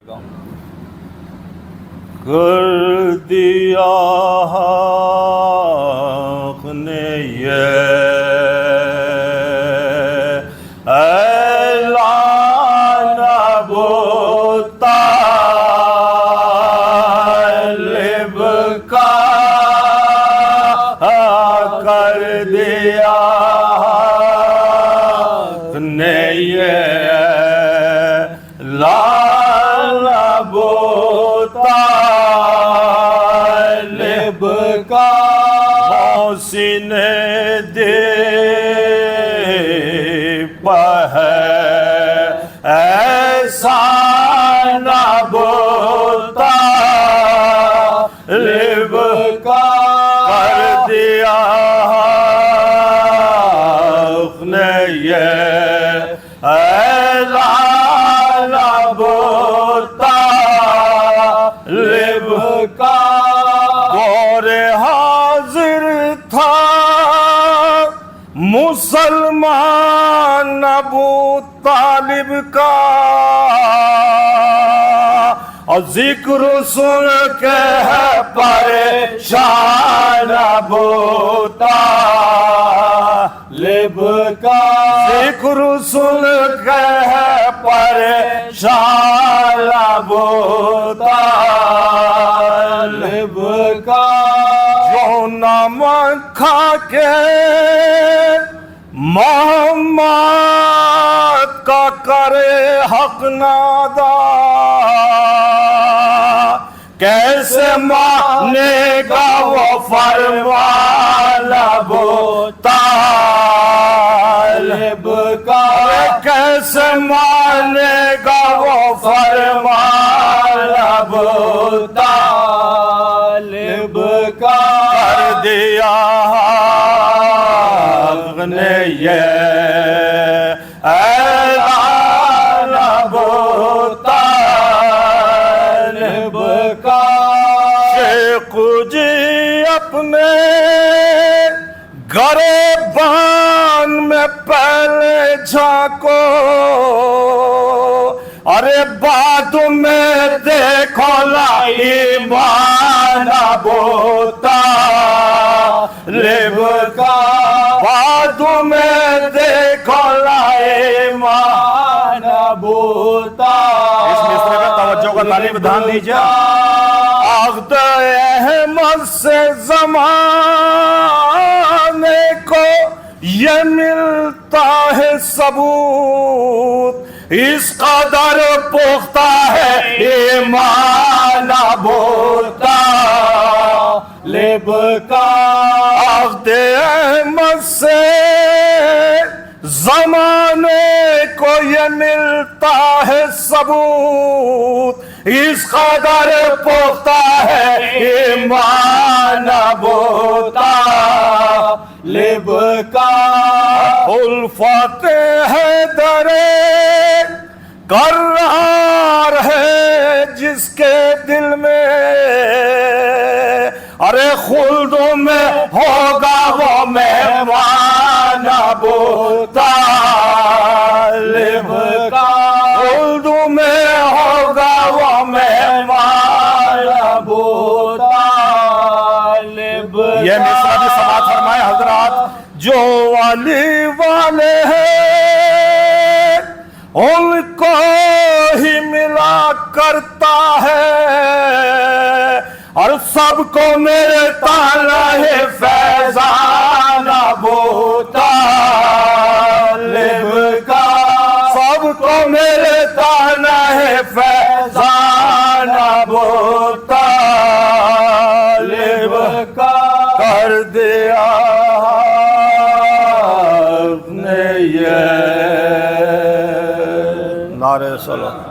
کر دیا حق نے یہ اعلان ابو طالب کا، کر دیا حق نے یہ اعلان ابو طالب کا، محسن دل پہ احسان ابو طالب کا، کر دیا حق نے یہ اعلان ابو طالب کا، دور حاضر تھا مسلمان ابو طالب کا، اور ذکر سن کے ہے پریشان ابو طالب کا، ذکر سن کے ہے پریشان ابو طالب کا، جو نمک کھا کے محمد کا کرے حق نادا، کیسے مانے گا وہ فرمان ابو طالب کا، کیسے مانے گا وہ فرمان ابو طالب کا، کر دیا حق نے یہ اعلان ابو طالب کا، شیخ جی اپنے گریبان میں پہلے جھانکو، ارے بعد میں دیکھو لا ایمان ابو طالب کا، بعد میں دیکھو لا ایمان ابو طالب، اس مصرے میں توجہ کا تعلیم دھیان دیجیے، عقد احمد سے زمانے کو یہ ملتا ہے ثبوت، اس قدر پختہ ہے ایمان ابو طالب کا، عقد احمد سے زمانے کو یہ ملتا ہے ثبوت، اس قدر پختہ ہے ایمان ابو طالب کا، الفت حیدر قرار ہے جس کے دل میں، ارے خلد میں ہوگا وہ مہمان ابو طالب کا، خلد میں ہوگا وہ مہمان ابو طالب کا، یہ مصرع بھی سماعت فرمائے حضرات، جو علی والے ہیں ان کو ہی ملا کرتا ہے، اور سب کو میرے تعالیٰ ہے فیضان ابو طالب کا، سب کو میرے تعالیٰ ہے فیضان ابو طالب کا، کر دیا حق نے یہ نعرہ صلوات،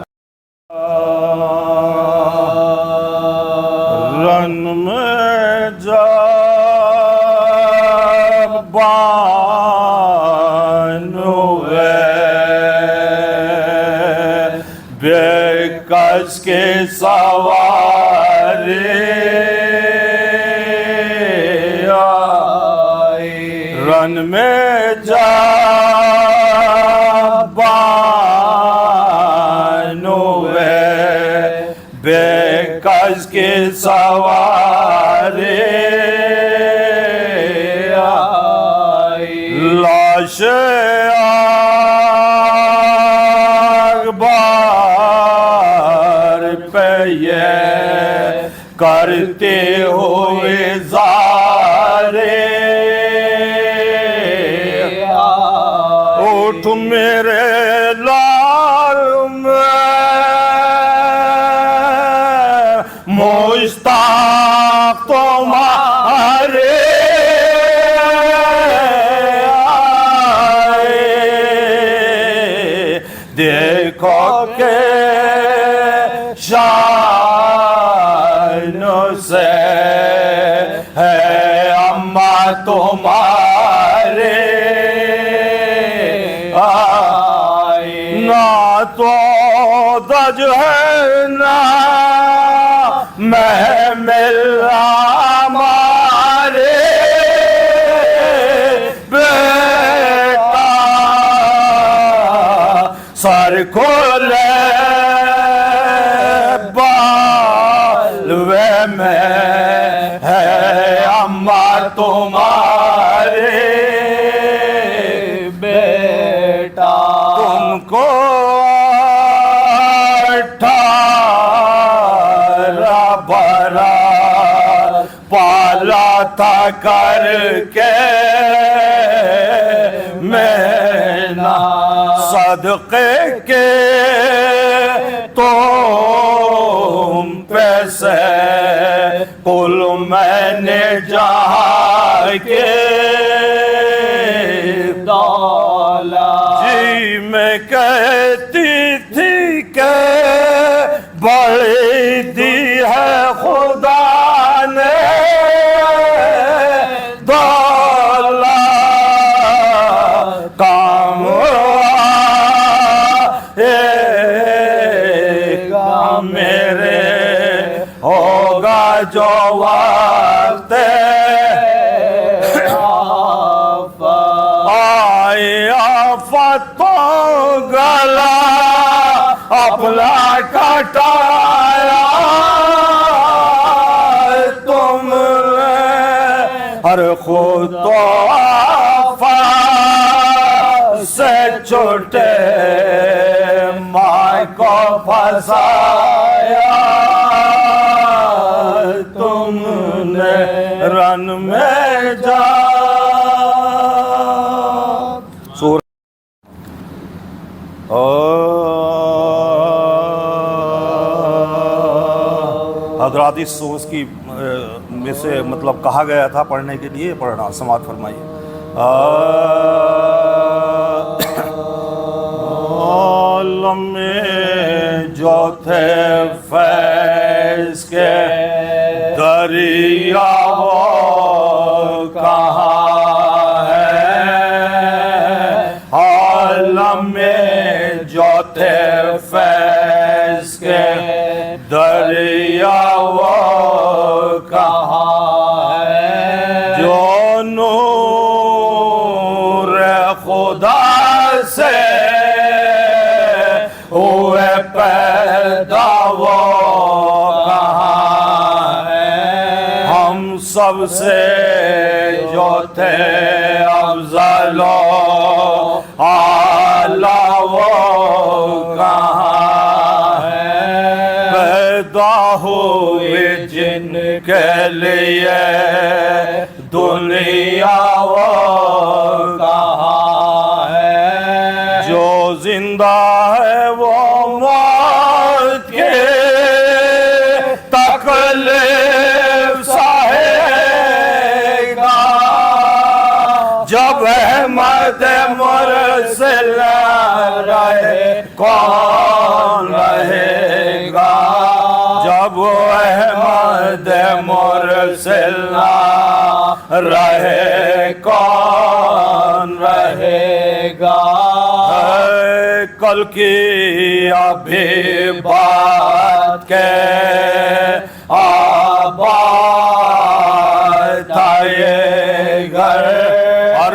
رن میں جب بانوے بے کس کے سوارے آئی، رن میں جب بانوے بے کس کی سواری لاش اکبر پہ یہ کرتے ہوئے زارے اٹھ میرے لال میں مشتاق تمہارے دیکھو کہ شان سے ہے اماں تمہارے نہ تو دج ہے نہ محمل ہمارے بیٹا سر کھولے بالوے میں ہے اماں تمہارے بیٹا تم کو 18 برس پالا تھا کر کے میں نہ صدقے کے تم پیسے کل میں نے جہاں کے دولت جی میں کہتی تھی کہ بڑی دی ہے خدا نے دولت کام میرے ہوگا جو وقت آئی آفت تو گلا اپنا کٹایا تم نے ہر خود تو آفت سے چھوٹے ماں کو پھنسایا تم نے رن میں جا حضرات اس سورس کی میں سے مطلب کہا گیا تھا پڑھنے کے لیے پڑھنا سماعت فرمائیے عالم میں جو تھے فیض کے دریا وہ کہاں ہے عالم میں جو تھے فیض کے دریا وہ کہاں ہے جو نور خدا سے ہوئے پیدا وہ کہاں ہے ہم سب سے جو تھے افضل و اعلیٰ وہ کہاں ہے پیدا ہوئے جن کے لیے دنیا وہ کہاں ہے جو زندہ ہے وہ موت کے تکلیف سہے گا جب احمد مرسل رہے کون رہے گا جب احمد مرسل رہے کون رہے گا کل کی ابھی بات کے آباد تھا یہ گھر اور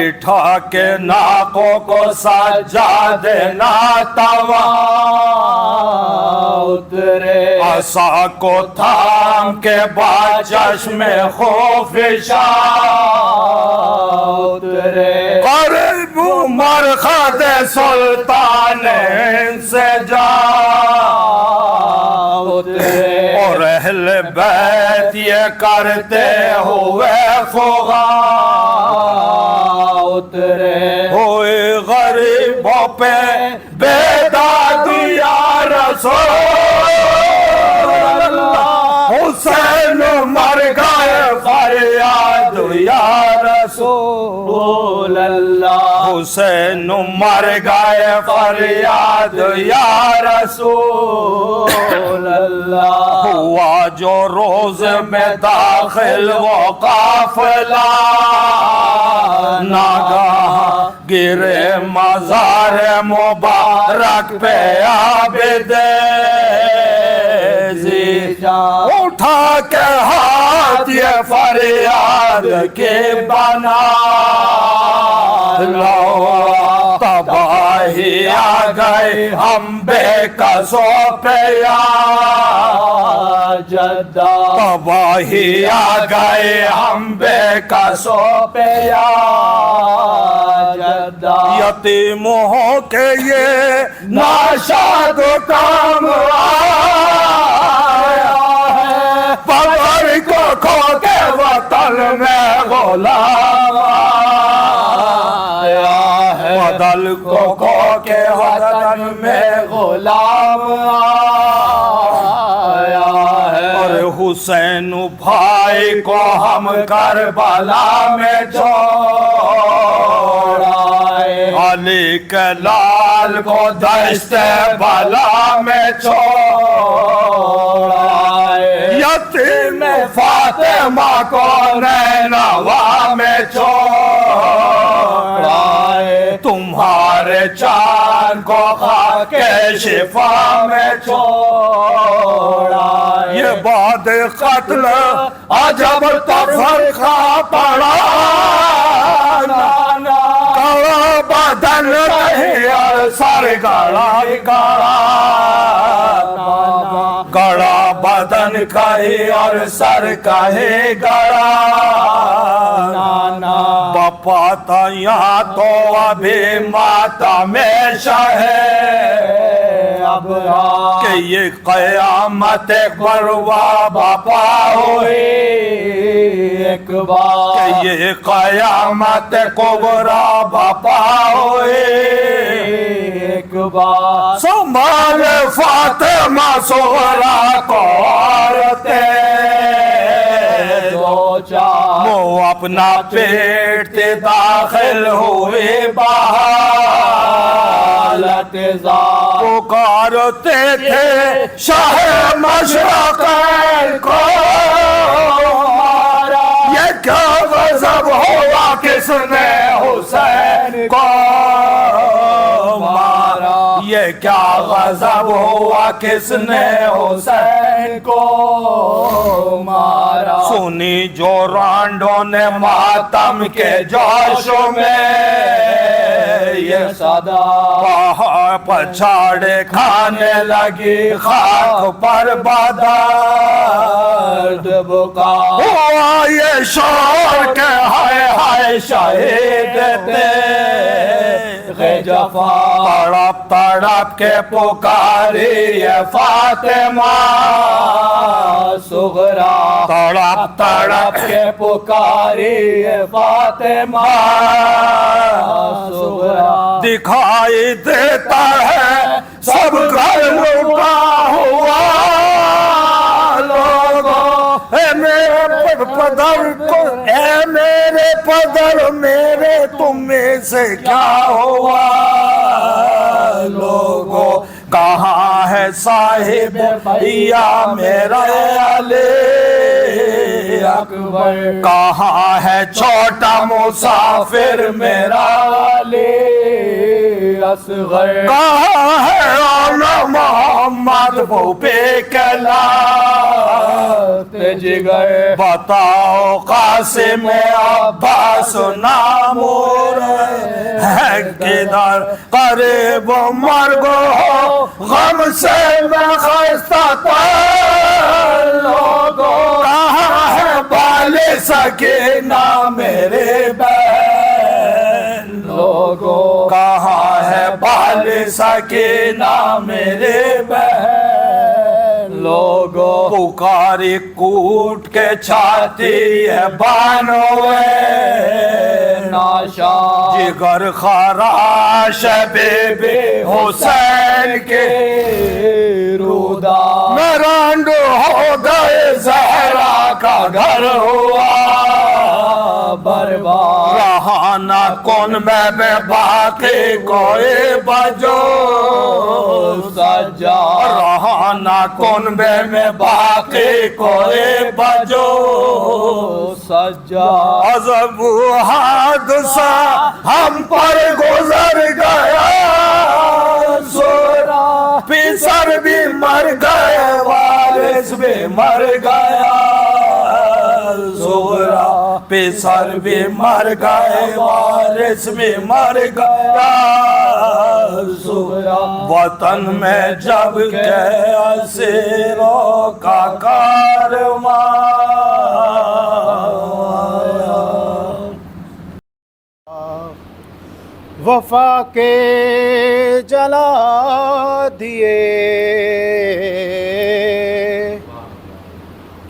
بیٹھا کے ناکوں کو سجادے ناتوا اترے عصا کو تھام کے با چشم خوفشا اترے قریب مرخد سلطان سے جا اترے اور اہل بیت یہ کرتے ہوئے فغا اترے ہوئے غریبوں پہ بیداد یا رسول اللہ حسین مر گئے فریاد یا رسول اللہ حسین مر گئے فریاد یا رسول اللہ ہوا جو روز میں داخل وہ قافلہ ناگاہ گرے مزار مبارک پہ عابد اٹھا کے ہاتھ یہ فریاد کے بنا لو تباہی آ گئی ہم بے قصوں پہ یا جدہ تباہی آ گئی ہم بے قصوں پہ یا جدہ یتیموں کے یہ ناشاد کام آیا ہے پدر کو کھو کے وطن میں غلام آیا ہے بدل کو کھو کے وطن میں غلام آیا ہے اور حسین بھائی کو ہم کربلا میں چھوڑا علی کے لال کو دشت بلا میں چھوڑا یتیم فاطمہ کو نینوا میں چھوڑا تمہارے چاند کو خاک شفا میں چھوڑا یہ بعد قتل عجب تفرقہ پڑا کڑا بدن رہی اور سر گڑا گڑا بدن کہی اور سر کہے گڑا بپا تھا یہاں تو ابھی ماتا میں شہے کہ یہ قیامت بروا بپا ہوئی ایک بار کہ یہ قیامت کبرا بپا ہوئی ایک بار سنبھال فاطمہ صغرا کو عورتیں دو چار وہ اپنا پیٹ داخل ہوئے بحالت ذات پکارتے تھے شاہ مشرق کو یہ کیا غضب ہوا کس نے حسین کو مارا یہ کیا غضب ہوا کس نے حسین کو مارا سنی جو رانڈوں نے ماتم کے جوش میں یہ صدا پہاڑ پچھاڑے کھانے لگی خاک پر بدرد بکا ہوا یہ شور کے ہائے ہائے شہید تیغ جفا تڑپ تڑپ کے پکاری یہ فاطمہ صغرا تڑپ تڑپ کے پکاری یہ فاطمہ صغرا دکھائی دیتا ہے سب گھر لوٹا ہوا لوگوں اے میرے پدر کو اے میرے پدر میرے تم میں سے کیا ہوا لوگوں کہاں ہے صاحب بھیا میرا علی اکبر کہاں ہے چھوٹا مسافر میرا علی اصغر کہاں ہے مولانا محمد وہ بے کلا جگر بتاؤ قاسم عباس نامور ہے کدھر قریب مرگ ہو غم سے میں خستہ تر لوگوں کہاں ہے بال سکینہ میرے بہن لوگوں کہاں ہے بال سکینہ میرے بہن لوگوں پکاری کوٹ کے چھاتی ہے بانوے ناشا جگر خراش ہے بے بے حسین کے رودا مرانڈ ہو گئے زہرا کا گھر ہوا برباد رہا نہ کن میں باقی کوئی بجو سجا رہا نہ کن میں باقی کوئی بجو سجا عذب حادثہ ہم پر گزر گیا سورا پیسر بھی مر گئے وارث بھی مر گیا زہرا پیسر بھی مر گئے وارث بھی مر گیا زہرا وطن میں جب گئے اسیروں کا کارواں وفا کے جلا دیے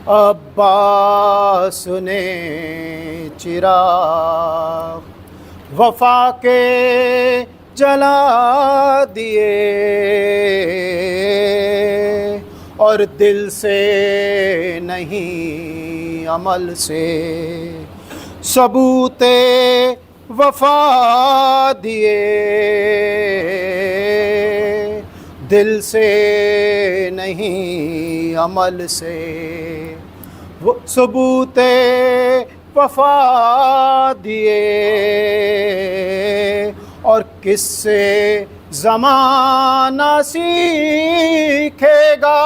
عباس نے چراغ وفا کے جلا دیے اور دل سے نہیں عمل سے ثبوت وفا دیے دل سے نہیں عمل سے وہ ثبوت وفا دیے اور کس سے زمانہ سیکھے گا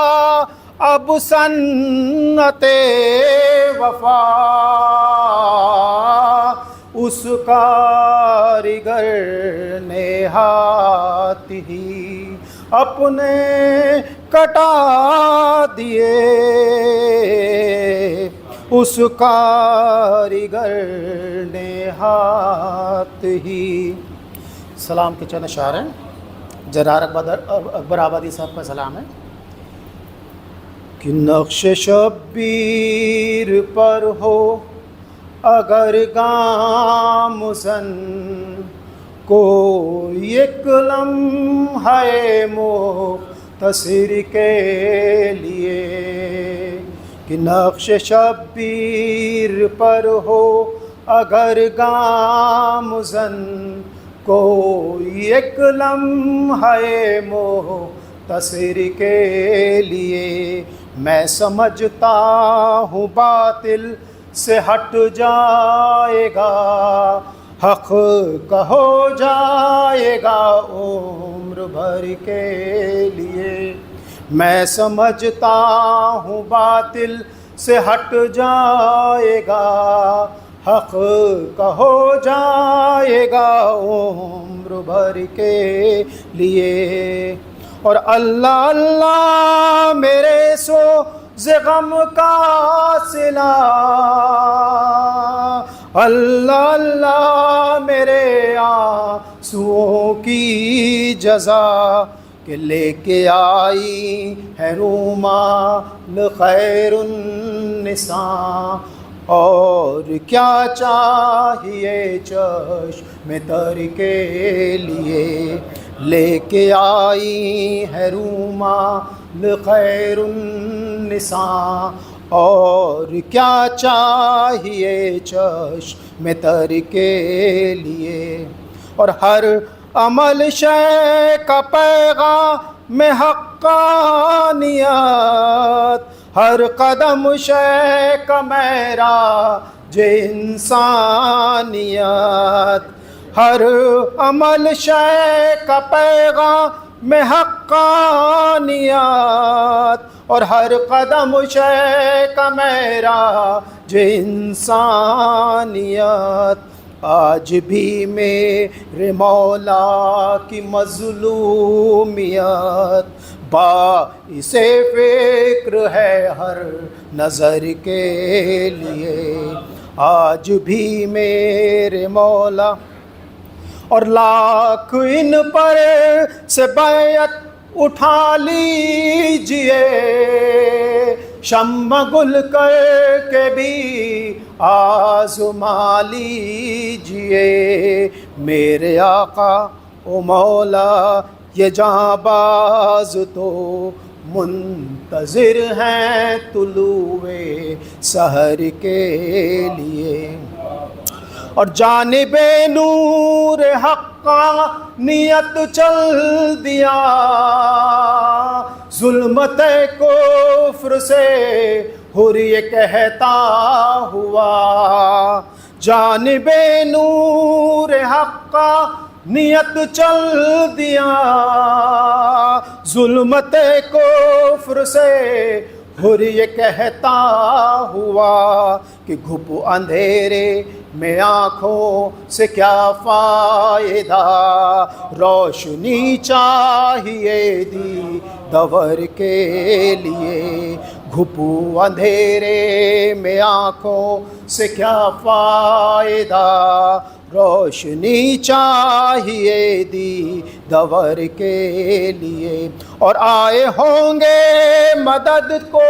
اب سنت وفا اس کاریگر نے ہاتھ ہی اپنے کٹا دیے اس کاریگر نے ہاتھ ہی سلام کے چند اشعار ہیں جرار اکبر آبادی صاحب کا سلام ہے کہ نقش شبیر پر ہو اگر گام زن کوئی ایک لمحہ مختصر کے لیے کہ نقش شبیر پر ہو اگر گام زن کوئی ایک لمحہ مختصر کے لیے میں سمجھتا ہوں باطل سے ہٹ جائے گا حق کا ہو جائے گا عمر بھر کے لیے میں سمجھتا ہوں باطل سے ہٹ جائے گا حق کا ہو جائے گا عمر بھر کے لیے اور اللہ اللہ میرے سوز غم کا صلہ اللہ اللہ میرے آنسوؤں کی جزا کہ لے کے آئی ہے رومال خیر النساء اور کیا چاہیے چشم تر کے لیے لے کے آئی ہے رومال خیر النساء اور کیا چاہیے چشم تر کے لیے اور ہر عمل شے کا پیغام میں حقانیت ہر قدم شے کا معراج انسانیت ہر عمل شے کا پیغام میں حقانیت، اور ہر قدم شے کا میرا جو انسانیت، آج بھی میرے مولا کی مظلومیت باعث فکر ہے ہر نظر کے لیے، آج بھی میرے مولا، اور لاکھ ان پر سے بیعت اٹھا لیجئے، شمع گل کر کے بھی آزما لیجئے، میرے آقا و مولا یہ جاں باز تو منتظر ہیں طلوع سحر کے لیے، اور جانب نور حقانیت چل دیا، ظلمت کفر سے حر یہ کہتا ہوا، جانب نور حقانیت چل دیا، ظلمت کفر سے حر یہ کہتا ہوا کہ گھپ اندھیرے میں آنکھوں سے کیا فائدہ، روشنی چاہیے دی دور کے لیے، گھپو اندھیرے میں آنکھوں سے کیا فائدہ، روشنی چاہیے دی دور کے لیے، اور آئے ہوں گے مدد کو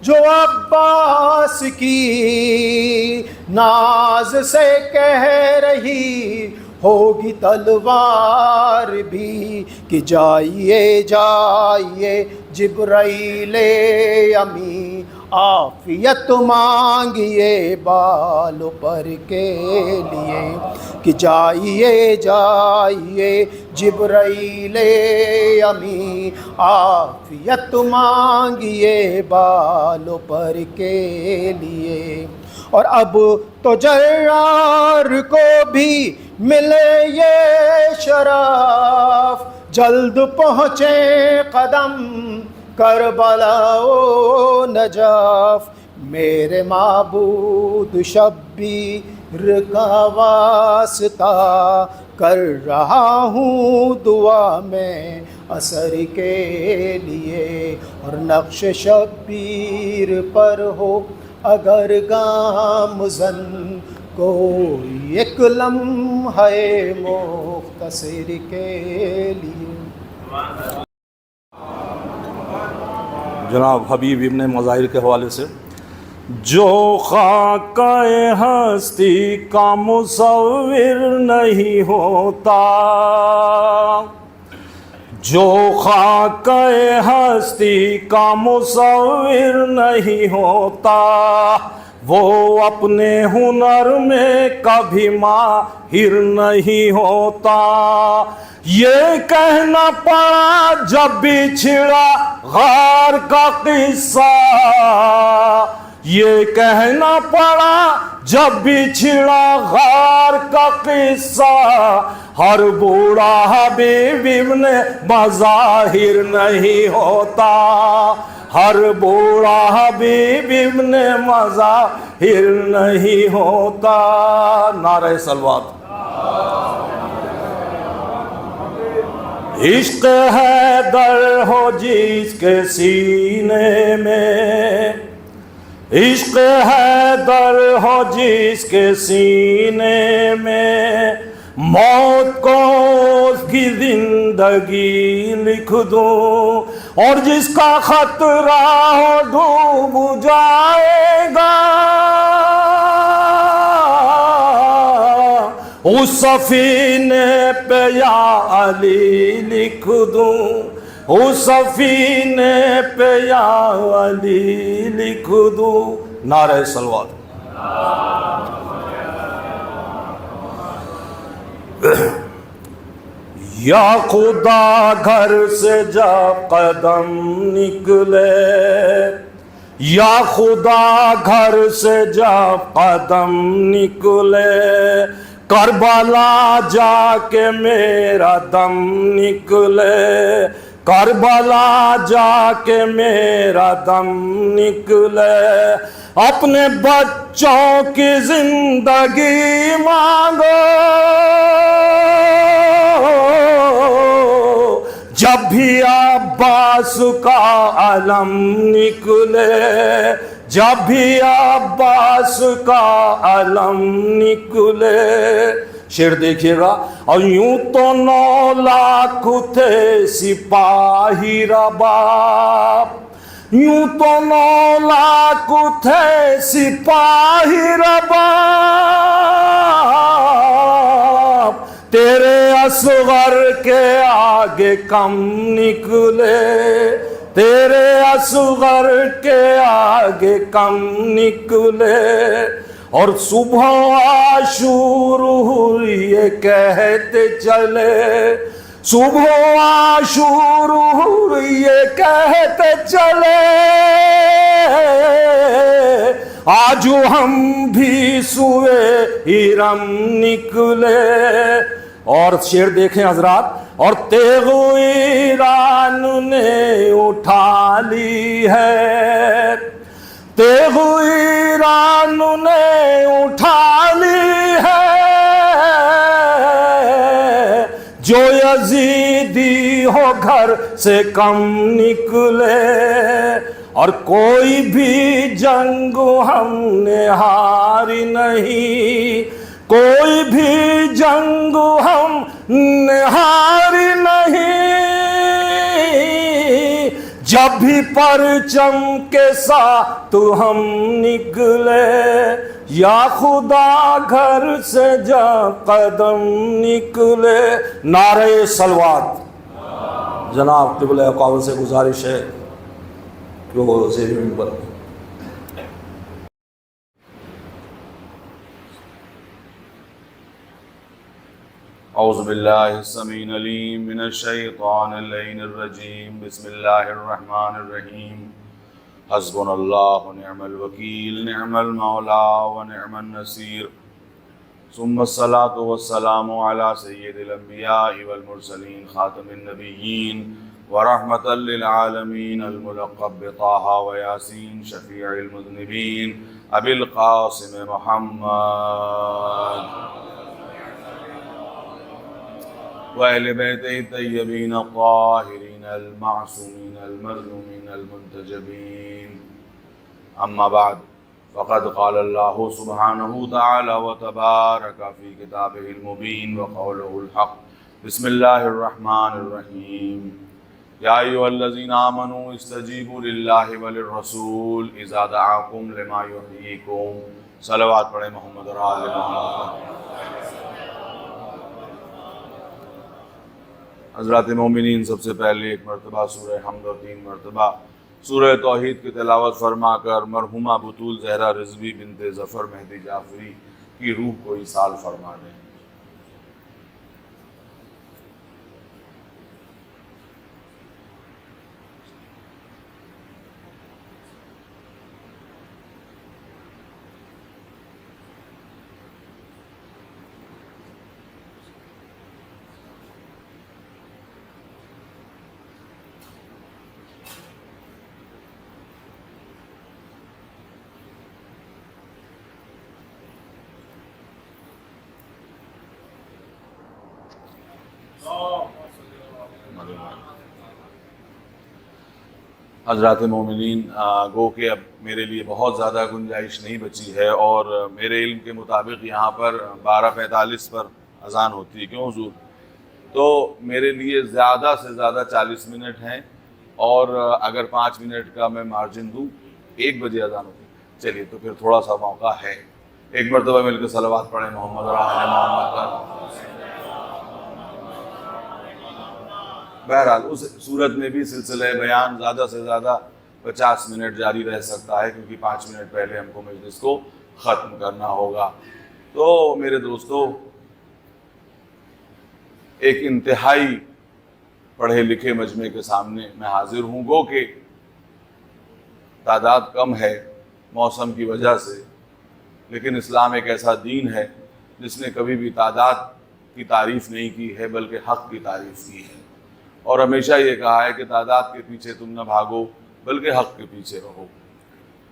جو عباس کی ناز سے کہہ رہی ہوگی تلوار بھی، کہ جائیے جائیے جبرائیل امی عافیت مانگیے بال پر کے لیے، کہ جائیے جائیے جبرائیل امی عافیت مانگیے بال پر کے لیے، اور اب تو جرار کو بھی ملے یہ شرف، جلد پہنچے قدم کربلا و نجف، میرے معبود شبیر کا واسطہ کر رہا ہوں دعا میں اثر کے لیے، اور نقش شبیر پر ہو اگر گام زن کوئی ایک لمحہ مختصر کے لیے۔ جناب حبیب ابن مظاہر کے حوالے سے، جو خاکہ ہستی کا مصور نہیں ہوتا، جو خاکہ ہستی کا مصور نہیں ہوتا، وہ اپنے ہنر میں کبھی ماہر نہیں ہوتا، یہ کہنا پڑا جب بچھڑا غار کا قصہ، یہ کہنا پڑا جب بچھڑا غار کا قصہ، ہر بوڑھا حبیب ابن مظاہر نہیں ہوتا، ہر بوڑھا حبیب ابن مظاہر نہیں ہوتا۔ نعرہ صلوات۔ عشق حیدر ہو جس کے سینے میں، عشق حیدر ہو جس کے سینے میں، موت کو اس کی زندگی لکھ دوں، اور جس کا خطرہ ہو ڈوب جائے گا، اس سفینے پہ یا علی لکھ دوں، اس سفینے پہ یا علی لکھ دوں۔ نعرہ صلوات۔ یا خدا گھر سے جب قدم نکلے، یا خدا گھر سے جب قدم نکلے، کربلا جا کے میرا دم نکلے، کربلا جا کے میرا دم نکلے، اپنے بچوں کی زندگی مانگو، جب بھی عباس کا علم نکلے، جب بھی عباس کا علم نکلے۔ شعر دیکھیے گا، اور یوں تو 9 لاکھ تھے سپاہی رباب، یوں تو 9 لاکھ تھے سپاہی رباب، تیرے اصغر کے آگے کم نکلے، تیرے اصغر کے آگے کم نکلے، اور صبح عاشور یہ کہتے چلے، صبح عاشور یہ کہتے چلے، آجو ہم بھی سوئے ارم نکلے۔ اور شعر دیکھیں حضرات، اور تیغ ایران نے اٹھا لی ہے، تیغ ایران نے اٹھا لی ہے، جو یزیدی ہو گھر سے کم نکلے، اور کوئی بھی جنگ ہم نے ہاری نہیں، کوئی بھی جنگ ہم نے ہاری نہیں، جب بھی پرچم کے ساتھ ہم نکلے، یا خدا گھر سے جا قدم نکلے۔ نعرہ صلوات۔ جناب قبلہ اقوام سے گزارش ہے کہ وہ زیر منبر۔ اعوذ باللہ السمیع العلیم من الشیطان اللعین الرجیم، بسم اللہ الرحمن الرحیم، حسبنا اللہ ونعم الوکیل، نعم المولا ونعم النصیر، ثم الصلاة والسلام علی سید الانبیاء والمرسلین، خاتم النبیین ورحمۃ للعالمین، الملقب بطٰہٰ ویاسین، شفیع المذنبین، ابی القاسم محمد وَأَهْلِ بَيْتِهِ الطَّيِّبِينَ الطَّاهِرِينَ الْمَعْصُومِينَ الْمَظْلُومِينَ الْمُنْتَجَبِينَ، أما بعد، فقد قال الله سبحانه تعالى وتبارك في كتابه المبين وقوله الحق، بسم الله الرحمن الرحيم، يا أيها الذين آمنوا استجيبوا لله وللرسول إذا دعاكم لما يحييكم۔ صلوات پڑھیں محمد اور آل محمد۔ حضرات مومنین، سب سے پہلے ایک مرتبہ سورہ حمد اور 3 مرتبہ سورہ توحید کی تلاوت فرما کر مرحومہ بطول زہرا رضوی بنت ظفر مہدی جعفری کی روح کو ایصال فرما دیں۔ حضرات مومنین، گو کہ اب میرے لیے بہت زیادہ گنجائش نہیں بچی ہے، اور میرے علم کے مطابق یہاں پر 12:45 پر اذان ہوتی ہے، کیوں حضور؟ تو میرے لیے زیادہ سے زیادہ 40 منٹ ہیں، اور اگر 5 منٹ کا میں مارجن دوں 1 بجے اذان ہوتی ہے، چلیے تو پھر تھوڑا سا موقع ہے۔ ایک مرتبہ مل کے صلوات پڑھیں محمد اور آل محمد پر۔ بہرحال اس صورت میں بھی سلسلہ بیان زیادہ سے زیادہ 50 منٹ جاری رہ سکتا ہے، کیونکہ 5 منٹ پہلے ہم کو مجلس کو ختم کرنا ہوگا۔ تو میرے دوستو، ایک انتہائی پڑھے لکھے مجمع کے سامنے میں حاضر ہوں، گو کہ تعداد کم ہے موسم کی وجہ سے، لیکن اسلام ایک ایسا دین ہے جس نے کبھی بھی تعداد کی تعریف نہیں کی ہے بلکہ حق کی تعریف کی ہے، اور ہمیشہ یہ کہا ہے کہ تعداد کے پیچھے تم نہ بھاگو بلکہ حق کے پیچھے رہو۔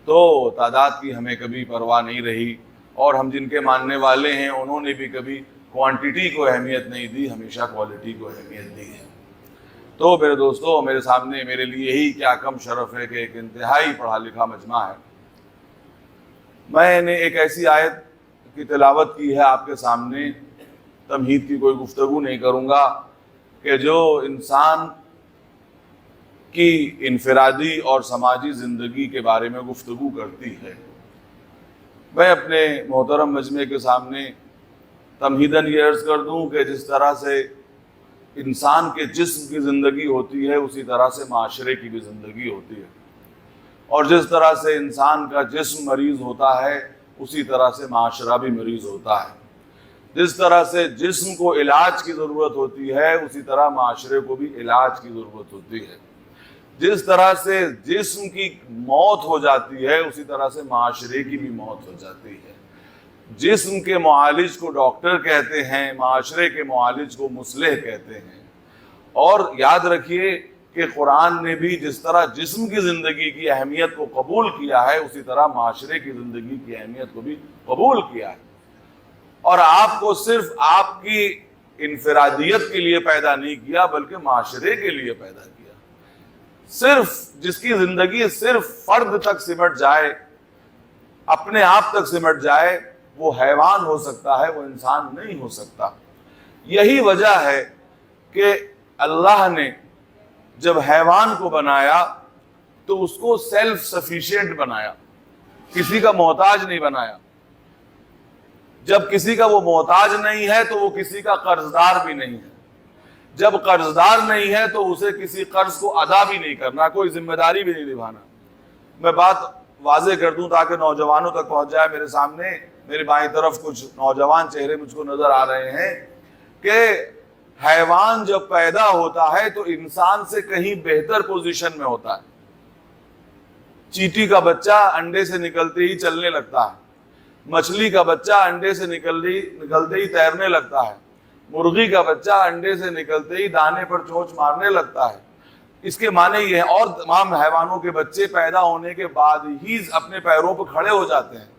تو تعداد کی ہمیں کبھی پرواہ نہیں رہی، اور ہم جن کے ماننے والے ہیں انہوں نے بھی کبھی کوانٹٹی کو اہمیت نہیں دی، ہمیشہ کوالٹی کو اہمیت دی ہے۔ تو میرے دوستو، میرے سامنے میرے لیے یہی کیا کم شرف ہے کہ ایک انتہائی پڑھا لکھا مجمع ہے۔ میں نے ایک ایسی آیت کی تلاوت کی ہے آپ کے سامنے، تمہید کی کوئی گفتگو نہیں کروں گا، کہ جو انسان کی انفرادی اور سماجی زندگی کے بارے میں گفتگو کرتی ہے۔ میں اپنے محترم مجمع کے سامنے تمہیداً یہ عرض کر دوں کہ جس طرح سے انسان کے جسم کی زندگی ہوتی ہے اسی طرح سے معاشرے کی بھی زندگی ہوتی ہے، اور جس طرح سے انسان کا جسم مریض ہوتا ہے اسی طرح سے معاشرہ بھی مریض ہوتا ہے۔ جس طرح سے جسم کو علاج کی ضرورت ہوتی ہے اسی طرح معاشرے کو بھی علاج کی ضرورت ہوتی ہے۔ جس طرح سے جسم کی موت ہو جاتی ہے اسی طرح سے معاشرے کی بھی موت ہو جاتی ہے۔ جسم کے معالج کو ڈاکٹر کہتے ہیں، معاشرے کے معالج کو مصلح کہتے ہیں۔ اور یاد رکھیے کہ قرآن نے بھی جس طرح جسم کی زندگی کی اہمیت کو قبول کیا ہے اسی طرح معاشرے کی زندگی کی اہمیت کو بھی قبول کیا ہے، اور آپ کو صرف آپ کی انفرادیت کے لیے پیدا نہیں کیا بلکہ معاشرے کے لیے پیدا کیا۔ صرف جس کی زندگی صرف فرد تک سمٹ جائے، اپنے آپ تک سمٹ جائے، وہ حیوان ہو سکتا ہے، وہ انسان نہیں ہو سکتا۔ یہی وجہ ہے کہ اللہ نے جب حیوان کو بنایا تو اس کو سیلف سفیشینٹ بنایا، کسی کا محتاج نہیں بنایا۔ جب کسی کا وہ محتاج نہیں ہے تو وہ کسی کا قرضدار بھی نہیں ہے۔ جب قرضدار نہیں ہے تو اسے کسی قرض کو ادا بھی نہیں کرنا، کوئی ذمہ داری بھی نہیں نبھانا۔ میں بات واضح کر دوں تاکہ نوجوانوں تک پہنچ جائے۔ میرے سامنے میری بائیں طرف کچھ نوجوان چہرے مجھ کو نظر آ رہے ہیں کہ حیوان جب پیدا ہوتا ہے تو انسان سے کہیں بہتر پوزیشن میں ہوتا ہے۔ چیٹی کا بچہ انڈے سے نکلتے ہی چلنے لگتا ہے، مچھلی کا بچہ انڈے سے نکلتے ہی تیرنے لگتا ہے، مرغی کا بچہ انڈے سے نکلتے ہی دانے پر چونچ مارنے لگتا ہے۔ اس کے معنی یہ ہے، اور تمام حیوانوں کے بچے پیدا ہونے کے بعد ہی اپنے پیروں پر کھڑے ہو جاتے ہیں۔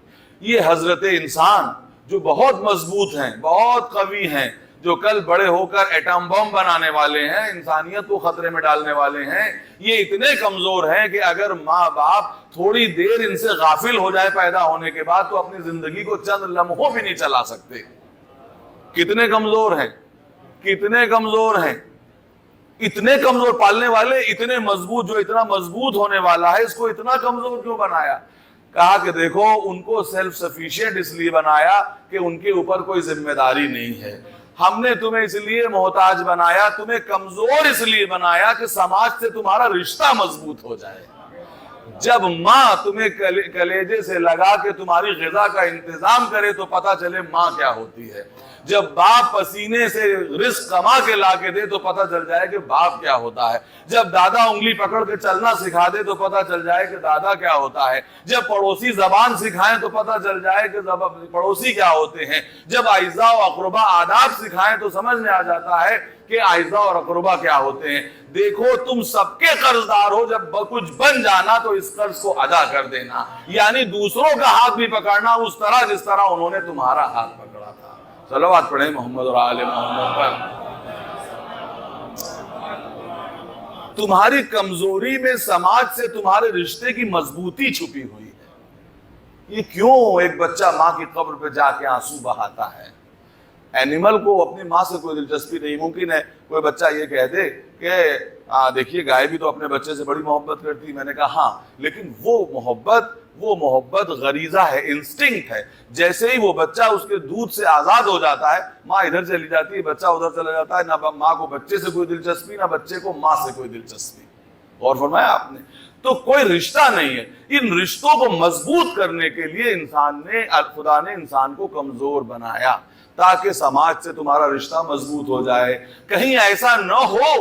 یہ حضرت انسان جو بہت مضبوط ہیں، بہت قوی ہیں، جو کل بڑے ہو کر ایٹم بم بنانے والے ہیں، انسانیت کو خطرے میں ڈالنے والے ہیں، یہ اتنے کمزور ہیں کہ اگر ماں باپ تھوڑی دیر ان سے غافل ہو جائے پیدا ہونے کے بعد تو اپنی زندگی کو چند لمحوں بھی نہیں چلا سکتے۔ کتنے کمزور ہیں، کتنے کمزور ہیں، اتنے کمزور پالنے والے، اتنے مضبوط، جو اتنا مضبوط ہونے والا ہے اس کو اتنا کمزور کیوں بنایا؟ کہا کہ دیکھو ان کو سیلف سفیشینٹ اس لیے بنایا کہ ان کے اوپر کوئی ذمہ داری نہیں ہے۔ ہم نے تمہیں اس لیے محتاج بنایا، تمہیں کمزور اس لیے بنایا کہ سماج سے تمہارا رشتہ مضبوط ہو جائے۔ جب ماں تمہیں کلیجے سے لگا کے تمہاری غذا کا انتظام کرے تو پتہ چلے ماں کیا ہوتی ہے۔ جب باپ پسینے سے رزق کما کے لا کے دے تو پتہ چل جائے کہ باپ کیا ہوتا ہے۔ جب دادا انگلی پکڑ کے چلنا سکھا دے تو پتہ چل جائے کہ دادا کیا ہوتا ہے۔ جب پڑوسی زبان سکھائیں تو پتہ چل جائے کہ پڑوسی کیا ہوتے ہیں۔ جب اعزاء و اقربا آداب سکھائیں تو سمجھ میں آ جاتا ہے کہ اعزاء اور اقربا کیا ہوتے ہیں۔ دیکھو تم سب کے قرضدار ہو، جب کچھ بن جانا تو اس قرض کو ادا کر دینا، یعنی دوسروں کا ہاتھ بھی پکڑنا اس طرح جس طرح انہوں نے تمہارا ہاتھ پکڑا تھا۔ صلوات پڑھیں محمد اور آل محمد پر۔ تمہاری کمزوری میں سماج سے تمہارے رشتے کی مضبوطی چھپی ہوئی ہے۔ یہ کیوں ایک بچہ ماں کی قبر پہ جا کے آنسو بہاتا ہے؟ اینیمل کو اپنی ماں سے کوئی دلچسپی نہیں۔ ممکن ہے کوئی بچہ یہ کہہ دے کہ دیکھیے گائے بھی تو اپنے بچے سے بڑی محبت کرتی۔ میں نے کہا ہاں، لیکن وہ محبت غریزہ ہے، انسٹنکٹ ہے۔ جیسے ہی وہ بچہ اس کے دودھ سے آزاد ہو جاتا ہے، ماں ادھر چلی جاتی ہے، بچہ ادھر چلا جاتا ہے، نہ ماں کو بچے سے کوئی دلچسپی، نہ بچے کو ماں سے کوئی دلچسپی۔ غور فرمایا آپ نے؟ تو کوئی رشتہ نہیں ہے۔ ان رشتوں کو مضبوط کرنے کے لیے خدا نے انسان کو کمزور بنایا تاکہ سماج سے تمہارا رشتہ مضبوط ہو جائے۔ کہیں ایسا نہ ہو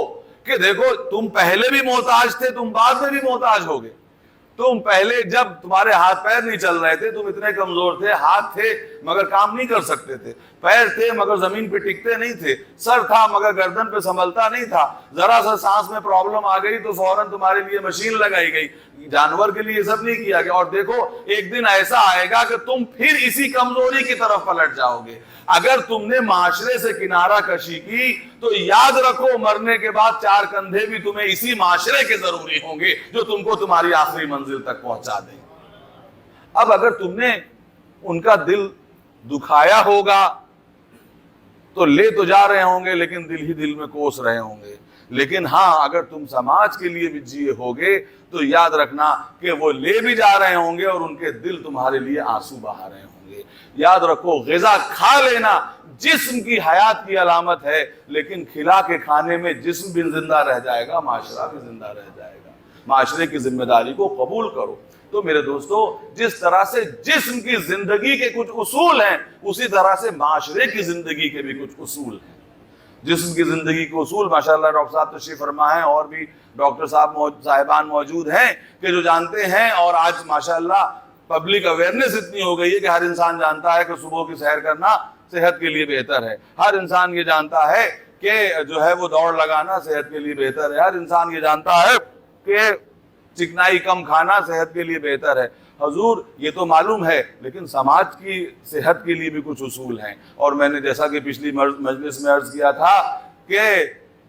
کہ دیکھو تم پہلے بھی محتاج تھے، تم بعد میں بھی محتاج ہو گئے۔ تم پہلے جب تمہارے ہاتھ پیر نہیں چل رہے تھے، تم اتنے کمزور تھے، ہاتھ تھے مگر کام نہیں کر سکتے تھے، پیر تھے مگر زمین پہ ٹکتے نہیں تھے، سر تھا مگر گردن پہ سنبھلتا نہیں تھا، ذرا سا سانس میں پرابلم آ گئی تو فوراً تمہارے لیے مشین لگائی گئی، جانور کے لیے یہ سب نہیں کیا گیا۔ اور دیکھو ایک دن ایسا آئے گا کہ تم پھر اسی کمزوری کی طرف پلٹ جاؤ گے۔ اگر تم نے معاشرے سے کنارہ کشی کی تو یاد رکھو مرنے کے بعد چار کندھے بھی تمہیں اسی معاشرے کے ضروری ہوں گے جو تم کو تمہاری آخری منزل تک پہنچا دیں۔ اب اگر تم نے ان کا دل دکھایا ہوگا تو لے تو جا رہے ہوں گے لیکن دل ہی دل میں کوس رہے ہوں گے، لیکن ہاں اگر تم سماج کے لیے بھی جیے ہوگے تو یاد رکھنا کہ وہ لے بھی جا رہے ہوں گے اور ان کے دل تمہارے لیے آنسو بہا رہے ہوں گے۔ یاد رکھو غذا کھا لینا جسم کی حیات کی علامت ہے، لیکن کھلا کے کھانے میں جسم بھی زندہ رہ جائے گا، معاشرہ بھی زندہ رہ جائے گا۔ معاشرے کی ذمہ داری کو قبول کرو۔ تو میرے دوستو، جس طرح سے جسم کی زندگی کے کچھ اصول ہیں اسی طرح سے معاشرے کی زندگی کے بھی کچھ اصول ہیں۔ جسم کی زندگی کے اصول ماشاءاللہ ڈاکٹر صاحب تشریف فرما ہیں، اور بھی ڈاکٹر صاحبان موجود ہیں کہ جو جانتے ہیں، اور آج ماشاءاللہ پبلک اویئرنیس اتنی ہو گئی ہے کہ ہر انسان جانتا ہے کہ صبح کی سیر کرنا صحت کے لیے بہتر ہے، ہر انسان یہ جانتا ہے کہ جو ہے وہ دوڑ لگانا صحت کے لیے بہتر ہے، ہر انسان یہ جانتا ہے کہ چکنائی کم کھانا صحت کے لیے بہتر ہے۔ حضور یہ تو معلوم ہے، لیکن سماج کی صحت کے لیے بھی کچھ اصول ہیں، اور میں نے جیسا کہ پچھلی مجلس میں عرض کیا تھا کہ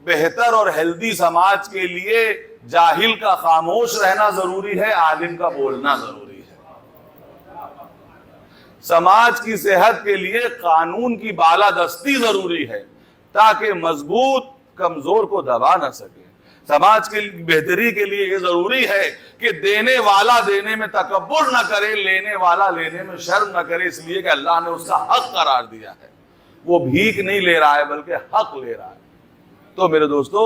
بہتر اور ہیلدی سماج کے لیے جاہل کا خاموش رہنا ضروری ہے، عالم کا بولنا ضروری ہے۔ سماج کی صحت کے لیے قانون کی بالادستی ضروری ہے تاکہ مضبوط کمزور کو دبا نہ سکے۔ سماج کی بہتری کے لیے یہ ضروری ہے کہ دینے والا دینے میں تکبر نہ کرے، لینے والا لینے میں شرم نہ کرے، اس لیے کہ اللہ نے اس کا حق قرار دیا ہے۔ وہ بھیک نہیں لے رہا ہے بلکہ حق لے رہا ہے۔ تو میرے دوستو،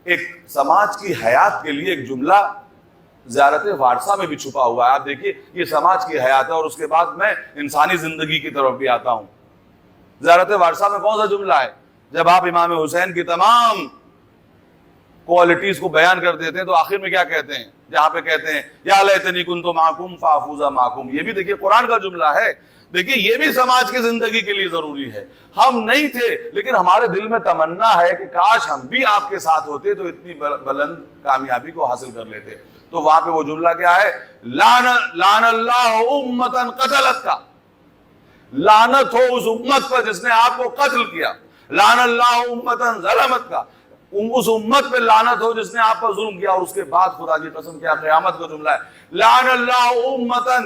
ایک سماج کی حیات کے لیے ایک جملہ زیارت وارثہ میں بھی چھپا ہوا ہے۔ آپ دیکھیے یہ سماج کی حیات ہے، اور اس کے بعد میں انسانی زندگی کی طرف بھی آتا ہوں۔ زیارت وارثہ میں کون سا جملہ ہے؟ جب آپ امام حسین کی تمام کوالٹیز کو بیان کر دیتے ہیں تو آخر میں کیا کہتے ہیں؟ جہاں پہ کہتے ہیں یا لیتنی کنت معکم فافوز معکم، یہ بھی دیکھیے قرآن کا جملہ ہے۔ دیکھیے یہ بھی سماج کی زندگی کے لیے ضروری ہے۔ ہم نہیں تھے لیکن ہمارے دل میں تمنا ہے کہ کاش ہم بھی آپ کے ساتھ ہوتے تو اتنی بلند کامیابی کو حاصل کر لیتے۔ تو وہاں پہ وہ جملہ کیا ہے؟ لعن اللہ امتا قتلت کا، لعنت ہو اس امت پر جس نے آپ کو قتل کیا۔ لعن اللہ امتا ظلمت کا، اس امت پہ لعنت ہو جس نے آپ پر ظلم کیا۔ اور اس کے بعد خدا کی قسم کیا قیامت کا جملہ ہے، لعن اللہ امتا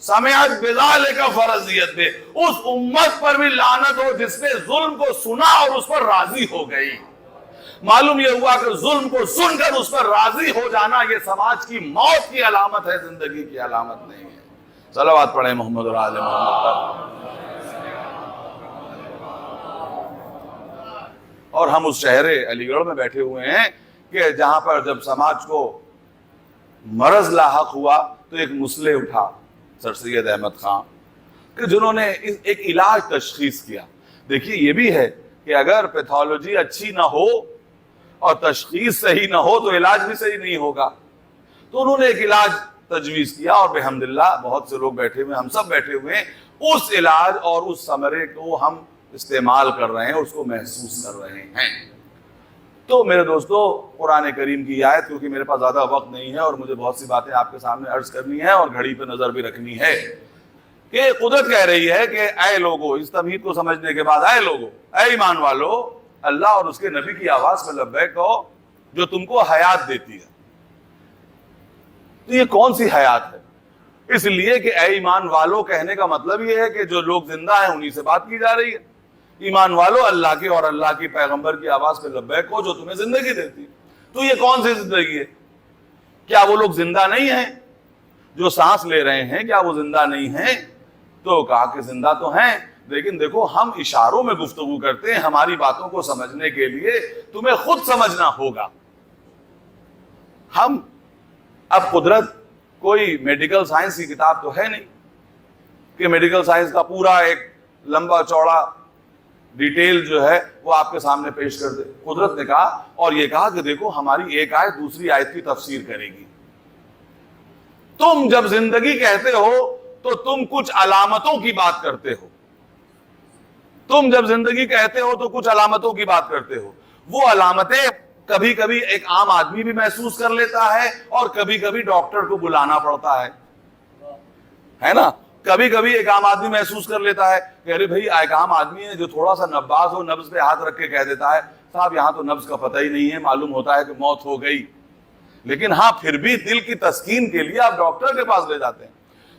سمعت بذالک فرضیت پہ، اس امت پر بھی لعنت ہو جس نے ظلم کو سنا اور اس پر راضی ہو گئی۔ معلوم یہ ہوا کہ ظلم کو سن کر اس پر راضی ہو جانا یہ سماج کی موت کی علامت ہے، زندگی کی علامت نہیں ہے۔ صلوات پڑھیں محمد اور آل محمد پر۔ اور ہم اس شہر علی گڑھ میں بیٹھے ہوئے ہیں کہ جہاں پر جب سماج کو مرض لاحق ہوا تو ایک مسئلے اٹھا سر سید احمد خان کہ جنہوں نے ایک علاج تشخیص کیا۔ دیکھیے یہ بھی ہے کہ اگر پیتھولوجی اچھی نہ ہو اور تشخیص صحیح نہ ہو تو علاج بھی صحیح نہیں ہوگا۔ تو انہوں نے ایک علاج تجویز کیا، اور بحمداللہ بہت سے لوگ بیٹھے ہوئے، ہم سب بیٹھے ہوئے ہیں، اس علاج اور اس ثمرے کو ہم استعمال کر رہے ہیں، اس کو محسوس کر رہے ہیں۔ تو میرے دوستو، قرآن کریم کی آیت، کیونکہ میرے پاس زیادہ وقت نہیں ہے اور مجھے بہت سی باتیں آپ کے سامنے عرض کرنی ہے اور گھڑی پہ نظر بھی رکھنی ہے، کہ قدرت کہہ رہی ہے کہ اے لوگو، اس تمہید کو سمجھنے کے بعد اے لوگو، اے ایمان والو، اللہ اور اس کے نبی کی آواز میں لبیک کہو جو تم کو حیات دیتی ہے۔ تو یہ کون سی حیات ہے؟ اس لیے کہ اے ایمان والو کہنے کا مطلب یہ ہے کہ جو لوگ زندہ ہیں انہی سے بات کی جا رہی ہے۔ ایمان والو، اللہ کے اور اللہ کی پیغمبر کی آواز پہ لبیک ہو جو تمہیں زندگی دیتی ہے۔ تو یہ کون سی زندگی ہے؟ کیا وہ لوگ زندہ نہیں ہیں جو سانس لے رہے ہیں؟ کیا وہ زندہ نہیں ہیں؟ تو کہا کہ زندہ تو ہیں، لیکن دیکھو ہم اشاروں میں گفتگو کرتے ہیں، ہماری باتوں کو سمجھنے کے لیے تمہیں خود سمجھنا ہوگا۔ ہم اب قدرت کوئی میڈیکل سائنس کی کتاب تو ہے نہیں کہ میڈیکل سائنس کا پورا ایک لمبا چوڑا ڈیٹیل جو ہے وہ آپ کے سامنے پیش کر دے۔ قدرت نے کہا، اور یہ کہا کہ دیکھو ہماری ایک آیت دوسری آیت کی تفسیر کرے گی۔ تم جب زندگی کہتے ہو تو تم کچھ علامتوں کی بات کرتے ہو، تم جب زندگی کہتے ہو تو کچھ علامتوں کی بات کرتے ہو. وہ علامتیں کبھی کبھی ایک عام آدمی بھی محسوس کر لیتا ہے اور کبھی کبھی ڈاکٹر کو بلانا پڑتا ہے نا. کبھی کبھی ایک عام آدمی محسوس کر لیتا ہے کہ ارے بھائی ایک عام آدمی ہے جو تھوڑا سا نباز ہو, نبض پہ ہاتھ رکھ کے کہہ دیتا ہے صاحب یہاں تو نبض کا پتہ ہی نہیں ہے, معلوم ہوتا ہے کہ موت ہو گئی. لیکن ہاں پھر بھی دل کی تسکین کے لیے آپ ڈاکٹر کے پاس لے جاتے ہیں.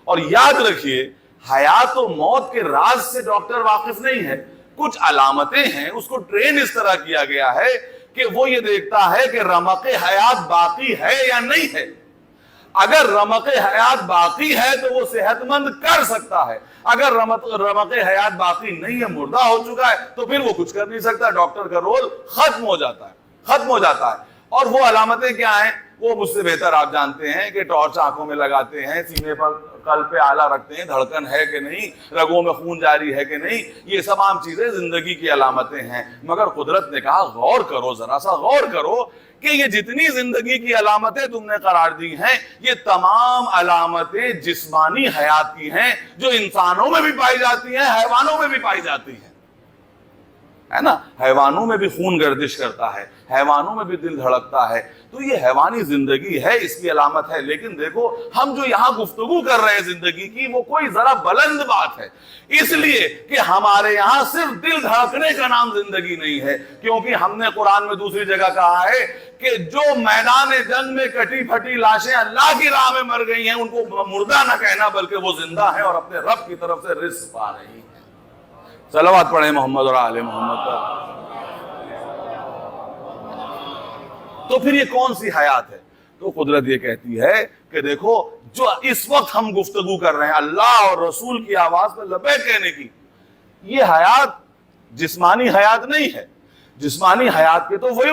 اور یاد رکھیے حیات و موت کے راز سے ڈاکٹر واقف نہیں ہے. کچھ علامتیں ہیں, اس کو ٹرین اس طرح کیا گیا ہے کہ وہ یہ دیکھتا ہے کہ رمق حیات باقی ہے یا نہیں ہے. اگر رمق حیات باقی ہے تو وہ صحت مند کر سکتا ہے, اگر رمق حیات باقی نہیں ہے, مردہ ہو چکا ہے, تو پھر وہ کچھ کر نہیں سکتا. ڈاکٹر کا رول ختم ہو جاتا ہے. اور وہ علامتیں کیا ہیں وہ مجھ سے بہتر آپ جانتے ہیں کہ ٹارچ آنکھوں میں لگاتے ہیں, سینے پر قلب پہ آلہ رکھتے ہیں, دھڑکن ہے کہ نہیں, رگوں میں خون جاری ہے کہ نہیں, یہ تمام چیزیں زندگی کی علامتیں ہیں. مگر قدرت نے کہا غور کرو, ذرا سا غور کرو کہ یہ جتنی زندگی کی علامتیں تم نے قرار دی ہیں یہ تمام علامتیں جسمانی حیات کی ہیں جو انسانوں میں بھی پائی جاتی ہیں, حیوانوں میں بھی پائی جاتی ہیں, ہے نا. حیوانوں میں بھی خون گردش کرتا ہے, حیوانوں میں بھی دل دھڑکتا ہے, تو یہ حیوانی زندگی ہے, اس کی علامت ہے. لیکن دیکھو ہم جو یہاں گفتگو کر رہے ہیں زندگی کی, وہ کوئی ذرا بلند بات ہے, اس لیے کہ ہمارے یہاں صرف دل دھڑکنے کا نام زندگی نہیں ہے. کیونکہ ہم نے قرآن میں دوسری جگہ کہا ہے کہ جو میدان جنگ میں کٹی پھٹی لاشیں اللہ کی راہ میں مر گئی ہیں ان کو مردہ نہ کہنا بلکہ وہ زندہ ہیں اور اپنے رب کی طرف سے رزق پا رہی ہیں. صلوات پڑھیں محمد اور آل محمد پر. تو پھر یہ کون سی حیات ہے؟ تو قدرت یہ کہتی ہے کہ دیکھو جو اس وقت ہم گفتگو کر رہے ہیں اللہ اور رسول کی آواز میں لبیک کہنے کی, یہ حیات جسمانی حیات نہیں ہے. جسمانی حیات کے تو وہی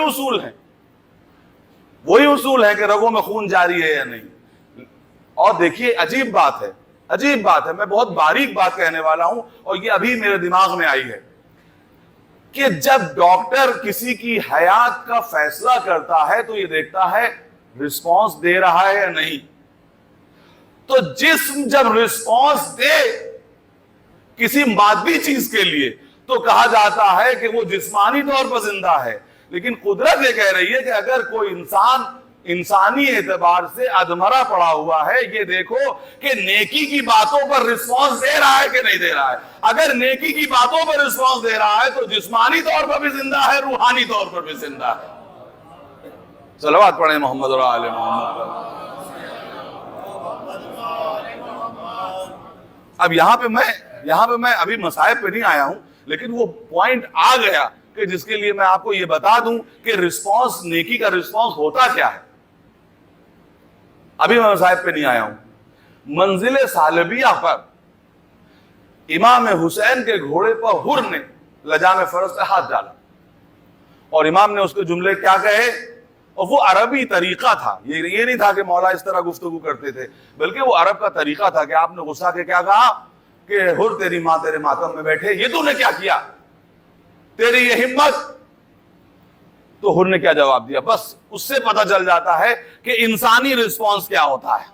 اصول ہے کہ رگوں میں خون جاری ہے یا نہیں. اور دیکھیے عجیب بات ہے, میں بہت باریک بات کہنے والا ہوں اور یہ ابھی میرے دماغ میں آئی ہے کہ جب ڈاکٹر کسی کی حیات کا فیصلہ کرتا ہے تو یہ دیکھتا ہے رسپانس دے رہا ہے یا نہیں. تو جسم جب رسپانس دے کسی مادی چیز کے لیے تو کہا جاتا ہے کہ وہ جسمانی طور پر زندہ ہے. لیکن قدرت یہ کہہ رہی ہے کہ اگر کوئی انسانی اعتبار سے ادھمرا پڑا ہوا ہے, یہ دیکھو کہ نیکی کی باتوں پر رسپانس دے رہا ہے کہ نہیں دے رہا ہے. اگر نیکی کی باتوں پر رسپانس دے رہا ہے تو جسمانی طور پر بھی زندہ ہے, روحانی طور پر بھی زندہ ہے. صلوات پڑھیں محمد اور آل محمد پر. اب یہاں پہ میں ابھی مصائب پہ نہیں آیا ہوں, لیکن وہ پوائنٹ آ گیا کہ جس کے لیے میں آپ کو یہ بتا دوں کہ رسپانس, نیکی کا رسپانس ہوتا کیا ہے. ابھی میں مصائب پہ نہیں آیا ہوں. منزل سالبیہ پر امام حسین کے گھوڑے پر حر نے لجام فرض سے ہاتھ ڈالا اور امام نے اس کے جملے کیا کہے, اور وہ عربی طریقہ تھا, یہ نہیں تھا کہ مولا اس طرح گفتگو کرتے تھے, بلکہ وہ عرب کا طریقہ تھا کہ آپ نے غصہ کے کیا کہا کہ حر تیری ماں تیرے ماتم میں بیٹھے, یہ تو نے کیا کیا, تیری یہ ہمت. تو حر نے کیا جواب دیا, بس اس سے پتہ چل جاتا ہے کہ انسانی رسپانس کیا ہوتا ہے.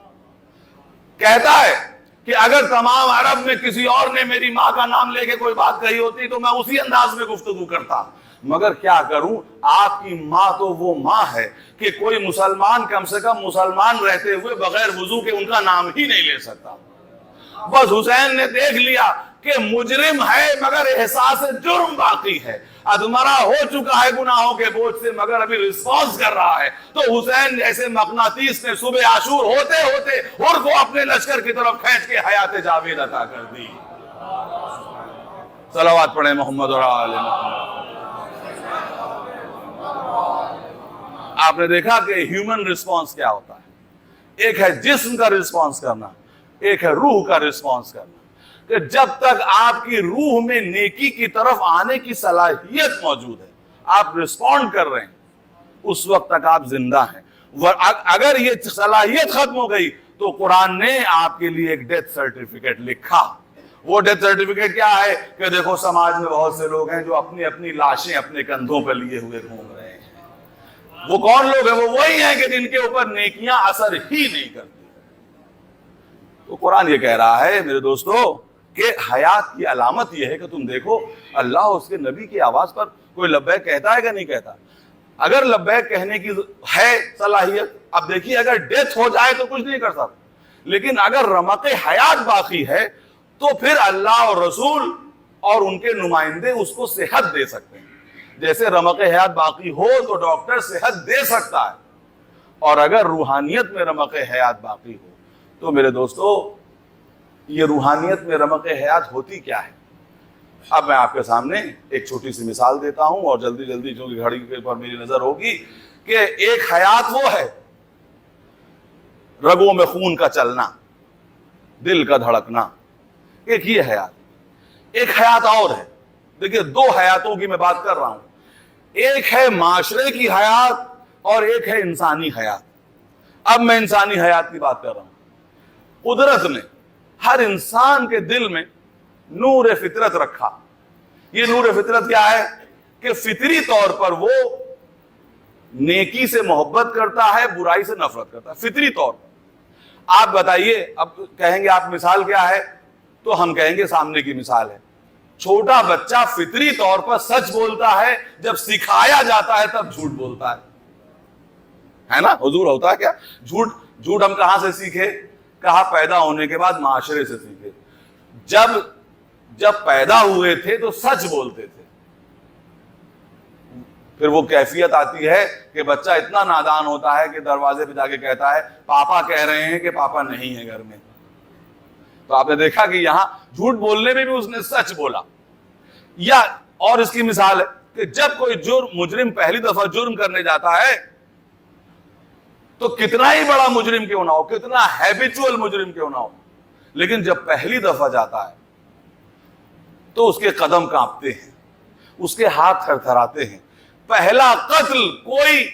کہتا ہے کہ اگر تمام عرب میں کسی اور نے میری ماں کا نام لے کے کوئی بات کہی ہوتی تو میں اسی انداز میں گفتگو کرتا, مگر کیا کروں, آپ کی ماں تو وہ ماں ہے کہ کوئی مسلمان کم سے کم مسلمان رہتے ہوئے بغیر وضو کے ان کا نام ہی نہیں لے سکتا. بس حسین نے دیکھ لیا کہ مجرم ہے مگر احساس جرم باقی ہے, ادمرا ہو چکا ہے گناہوں کے بوجھ سے مگر ابھی رسپانس کر رہا ہے. تو حسین جیسے مقناطیس نے صبح عاشور ہوتے ہوتے حر کو اپنے لشکر کی طرف کھینچ کے حیات جاوید عطا کر دی. صلوات پڑھیں محمد اور آل محمد. آپ نے دیکھا کہ ہیومن رسپانس کیا ہوتا ہے, ایک ہے جسم کا رسپانس کرنا, ایک ہے روح کا رسپانس کرنا. کہ جب تک آپ کی روح میں نیکی کی طرف آنے کی صلاحیت موجود ہے, آپ رسپونڈ کر رہے ہیں, اس وقت تک آپ زندہ ہیں. اگر یہ صلاحیت ختم ہو گئی تو قرآن نے آپ کے لیے ایک ڈیتھ سرٹیفکیٹ لکھا. وہ ڈیتھ سرٹیفکیٹ کیا ہے کہ دیکھو سماج میں بہت سے لوگ ہیں جو اپنی اپنی لاشیں اپنے کندھوں پہ لیے ہوئے گھوم رہے ہیں. وہ کون لوگ ہیں؟ وہ وہی ہیں کہ جن کے اوپر نیکیاں اثر ہی نہیں کرتی. تو قرآن یہ کہہ رہا ہے میرے دوستو کہ حیات کی علامت یہ ہے کہ تم دیکھو اللہ اور اس کے نبی کی آواز پر کوئی لبیک کہتا ہے کہ نہیں کہتا. اگر لبیک کہنے کی ہے صلاحیت، اب دیکھیے اگر ڈیتھ ہو جائے تو کچھ نہیں کر سکتا، لیکن اگر رمق حیات باقی ہے تو پھر اللہ اور رسول اور ان کے نمائندے اس کو صحت دے سکتے ہیں. جیسے رمق حیات باقی ہو تو ڈاکٹر صحت دے سکتا ہے، اور اگر روحانیت میں رمق حیات باقی ہو تو میرے دوستو یہ روحانیت میں رمق حیات ہوتی کیا ہے؟ اب میں آپ کے سامنے ایک چھوٹی سی مثال دیتا ہوں، اور جلدی جلدی چونکہ گھڑی کے پر میری نظر ہوگی، کہ ایک حیات وہ ہے رگوں میں خون کا چلنا، دل کا دھڑکنا، ایک یہ حیات. ایک حیات اور ہے، دیکھیے دو حیاتوں کی میں بات کر رہا ہوں، ایک ہے معاشرے کی حیات اور ایک ہے انسانی حیات. اب میں انسانی حیات کی بات کر رہا ہوں. قدرت نے ہر انسان کے دل میں نور فطرت رکھا. یہ نور فطرت کیا ہے؟ کہ فطری طور پر وہ نیکی سے محبت کرتا ہے، برائی سے نفرت کرتا ہے، فطری طور پر. آپ بتائیے، اب کہیں گے آپ مثال کیا ہے، تو ہم کہیں گے سامنے کی مثال ہے. چھوٹا بچہ فطری طور پر سچ بولتا ہے، جب سکھایا جاتا ہے تب جھوٹ بولتا ہے نا؟ حضور ہوتا ہے کیا؟ جھوٹ ہم کہاں سے سیکھے؟ کہا پیدا ہونے کے بعد معاشرے سے سیکھے. جب پیدا ہوئے تھے تو سچ بولتے تھے، پھر وہ کیفیت آتی ہے کہ بچہ اتنا نادان ہوتا ہے کہ دروازے پہ جا کے کہتا ہے پاپا کہہ رہے ہیں کہ پاپا نہیں ہے گھر میں. تو آپ نے دیکھا کہ یہاں جھوٹ بولنے میں بھی اس نے سچ بولا. یا اور اس کی مثال ہے کہ جب کوئی مجرم پہلی دفعہ جرم کرنے جاتا ہے تو کتنا ہی بڑا مجرم کیوں نہ ہو، کتنا ہیبیچول مجرم کیوں نہ ہو، لیکن جب پہلی دفعہ جاتا ہے تو اس کے قدم کانپتے ہیں، اس کے ہاتھ تھر تھراتے ہیں. پہلا قتل کوئی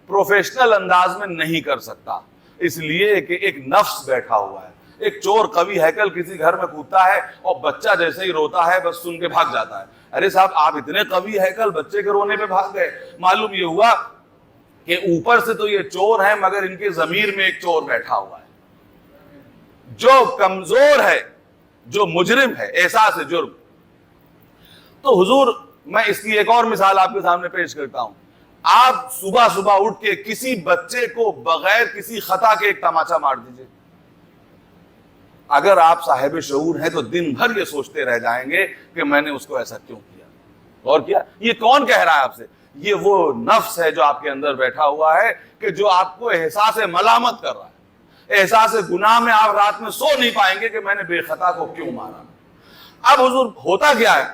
پروفیشنل انداز میں نہیں کر سکتا، اس لیے کہ ایک نفس بیٹھا ہوا ہے. ایک چور قوی ہیکل کسی گھر میں کودتا ہے اور بچہ جیسے ہی روتا ہے بس سن کے بھاگ جاتا ہے. ارے صاحب آپ اتنے قوی ہیکل بچے کے رونے پہ بھاگ گئے. معلوم یہ ہوا کہ اوپر سے تو یہ چور ہیں مگر ان کے ضمیر میں ایک چور بیٹھا ہوا ہے جو کمزور ہے، جو مجرم ہے، احساس جرم. تو حضور میں اس کی ایک اور مثال آپ کے سامنے پیش کرتا ہوں. آپ صبح صبح اٹھ کے کسی بچے کو بغیر کسی خطا کے ایک تماچا مار دیجئے، اگر آپ صاحب شعور ہیں تو دن بھر یہ سوچتے رہ جائیں گے کہ میں نے اس کو ایسا کیوں کیا. اور کیا یہ کون کہہ رہا ہے آپ سے؟ یہ وہ نفس ہے جو آپ کے اندر بیٹھا ہوا ہے کہ جو آپ کو احساس ملامت کر رہا ہے. احساس گناہ میں آپ رات میں سو نہیں پائیں گے کہ میں نے بے خطا کو کیوں مارا. اب حضور ہوتا کیا ہے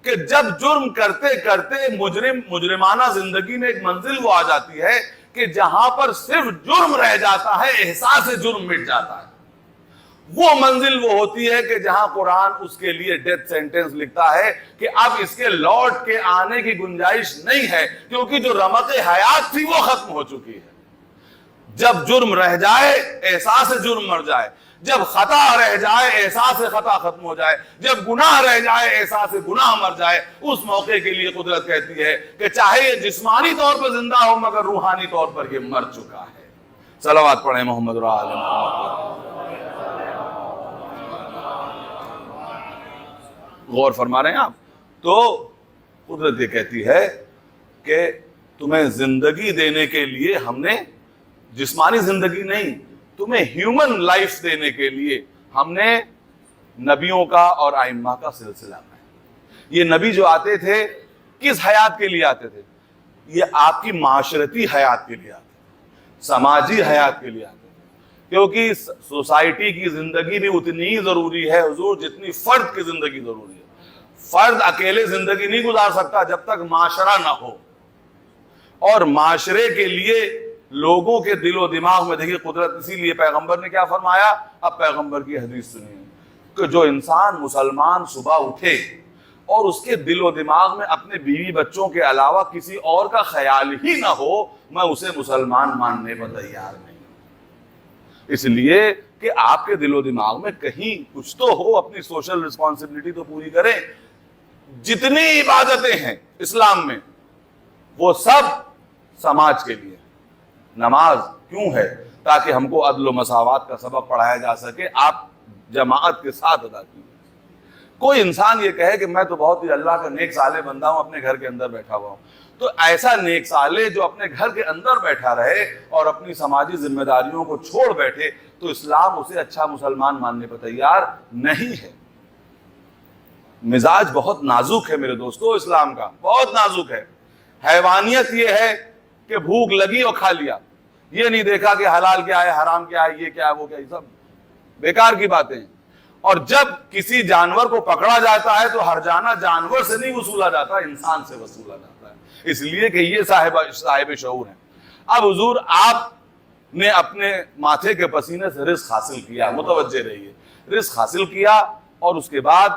کہ جب جرم کرتے کرتے مجرمانہ زندگی میں ایک منزل وہ آ جاتی ہے کہ جہاں پر صرف جرم رہ جاتا ہے، احساس جرم مٹ جاتا ہے. وہ منزل وہ ہوتی ہے کہ جہاں قرآن اس کے لیے ڈیتھ سینٹنس لکھتا ہے کہ اب اس کے لوٹ کے آنے کی گنجائش نہیں ہے، کیونکہ جو رمق حیات تھی وہ ختم ہو چکی ہے. جب جرم رہ جائے احساس جرم مر جائے، جب خطا رہ جائے احساس خطا ختم ہو جائے، جب گناہ رہ جائے احساس گناہ مر جائے، اس موقع کے لیے قدرت کہتی ہے کہ چاہے یہ جسمانی طور پر زندہ ہو مگر روحانی طور پر یہ مر چکا ہے. صلوات پڑھیں محمد و آل محمد. غور فرما رہے ہیں آپ؟ تو قدرت یہ کہتی ہے کہ تمہیں زندگی دینے کے لیے ہم نے، جسمانی زندگی نہیں، تمہیں ہیومن لائف دینے کے لیے ہم نے نبیوں کا اور ائمہ کا سلسلہ ہے. یہ نبی جو آتے تھے کس حیات کے لیے آتے تھے؟ یہ آپ کی معاشرتی حیات کے لیے آتے تھے، سماجی حیات کے لیے آتے تھے، کیونکہ سوسائٹی کی زندگی بھی اتنی ہی ضروری ہے حضور جتنی فرد کی زندگی ضروری ہے. فرد اکیلے زندگی نہیں گزار سکتا جب تک معاشرہ نہ ہو، اور معاشرے کے لیے لوگوں کے دل و دماغ میں دیکھیے قدرت، اسی لیے پیغمبر نے کیا فرمایا؟ اب پیغمبر کی حدیث سنیے کہ جو انسان مسلمان صبح اٹھے اور اس کے دل و دماغ میں اپنے بیوی بچوں کے علاوہ کسی اور کا خیال ہی نہ ہو، میں اسے مسلمان ماننے پر تیار نہیں. اس لیے کہ آپ کے دل و دماغ میں کہیں کچھ تو ہو، اپنی سوشل رسپانسبلٹی تو پوری کریں. جتنی عبادتیں ہیں اسلام میں وہ سب سماج کے لیے. نماز کیوں ہے؟ تاکہ ہم کو عدل و مساوات کا سبق پڑھایا جا سکے، آپ جماعت کے ساتھ ادا کیجیے. کوئی انسان یہ کہے کہ میں تو بہت ہی اللہ کا نیک صالح بندہ ہوں، اپنے گھر کے اندر بیٹھا ہوا ہوں، تو ایسا نیک صالح جو اپنے گھر کے اندر بیٹھا رہے اور اپنی سماجی ذمہ داریوں کو چھوڑ بیٹھے، تو اسلام اسے اچھا مسلمان ماننے پر تیار نہیں ہے۔ مزاج بہت نازک ہے میرے دوستو، اسلام کا بہت نازک ہے۔ حیوانیت یہ ہے کہ بھوک لگی اور کھا لیا، یہ نہیں دیکھا کہ حلال کیا ہے، حرام کیا ہے، یہ کیا ہے، وہ کیا ہے، سب بیکار کی باتیں ہیں۔ اور جب کسی جانور کو پکڑا جاتا ہے تو ہرجانہ جانور سے نہیں وصولا جاتا، انسان سے وصولا جاتا ہے، اس لیے کہ یہ صاحب شعور ہیں۔ اب حضور آپ نے اپنے ماتھے کے پسینے سے رزق حاصل کیا، متوجہ رہیے، رزق حاصل کیا اور اس کے بعد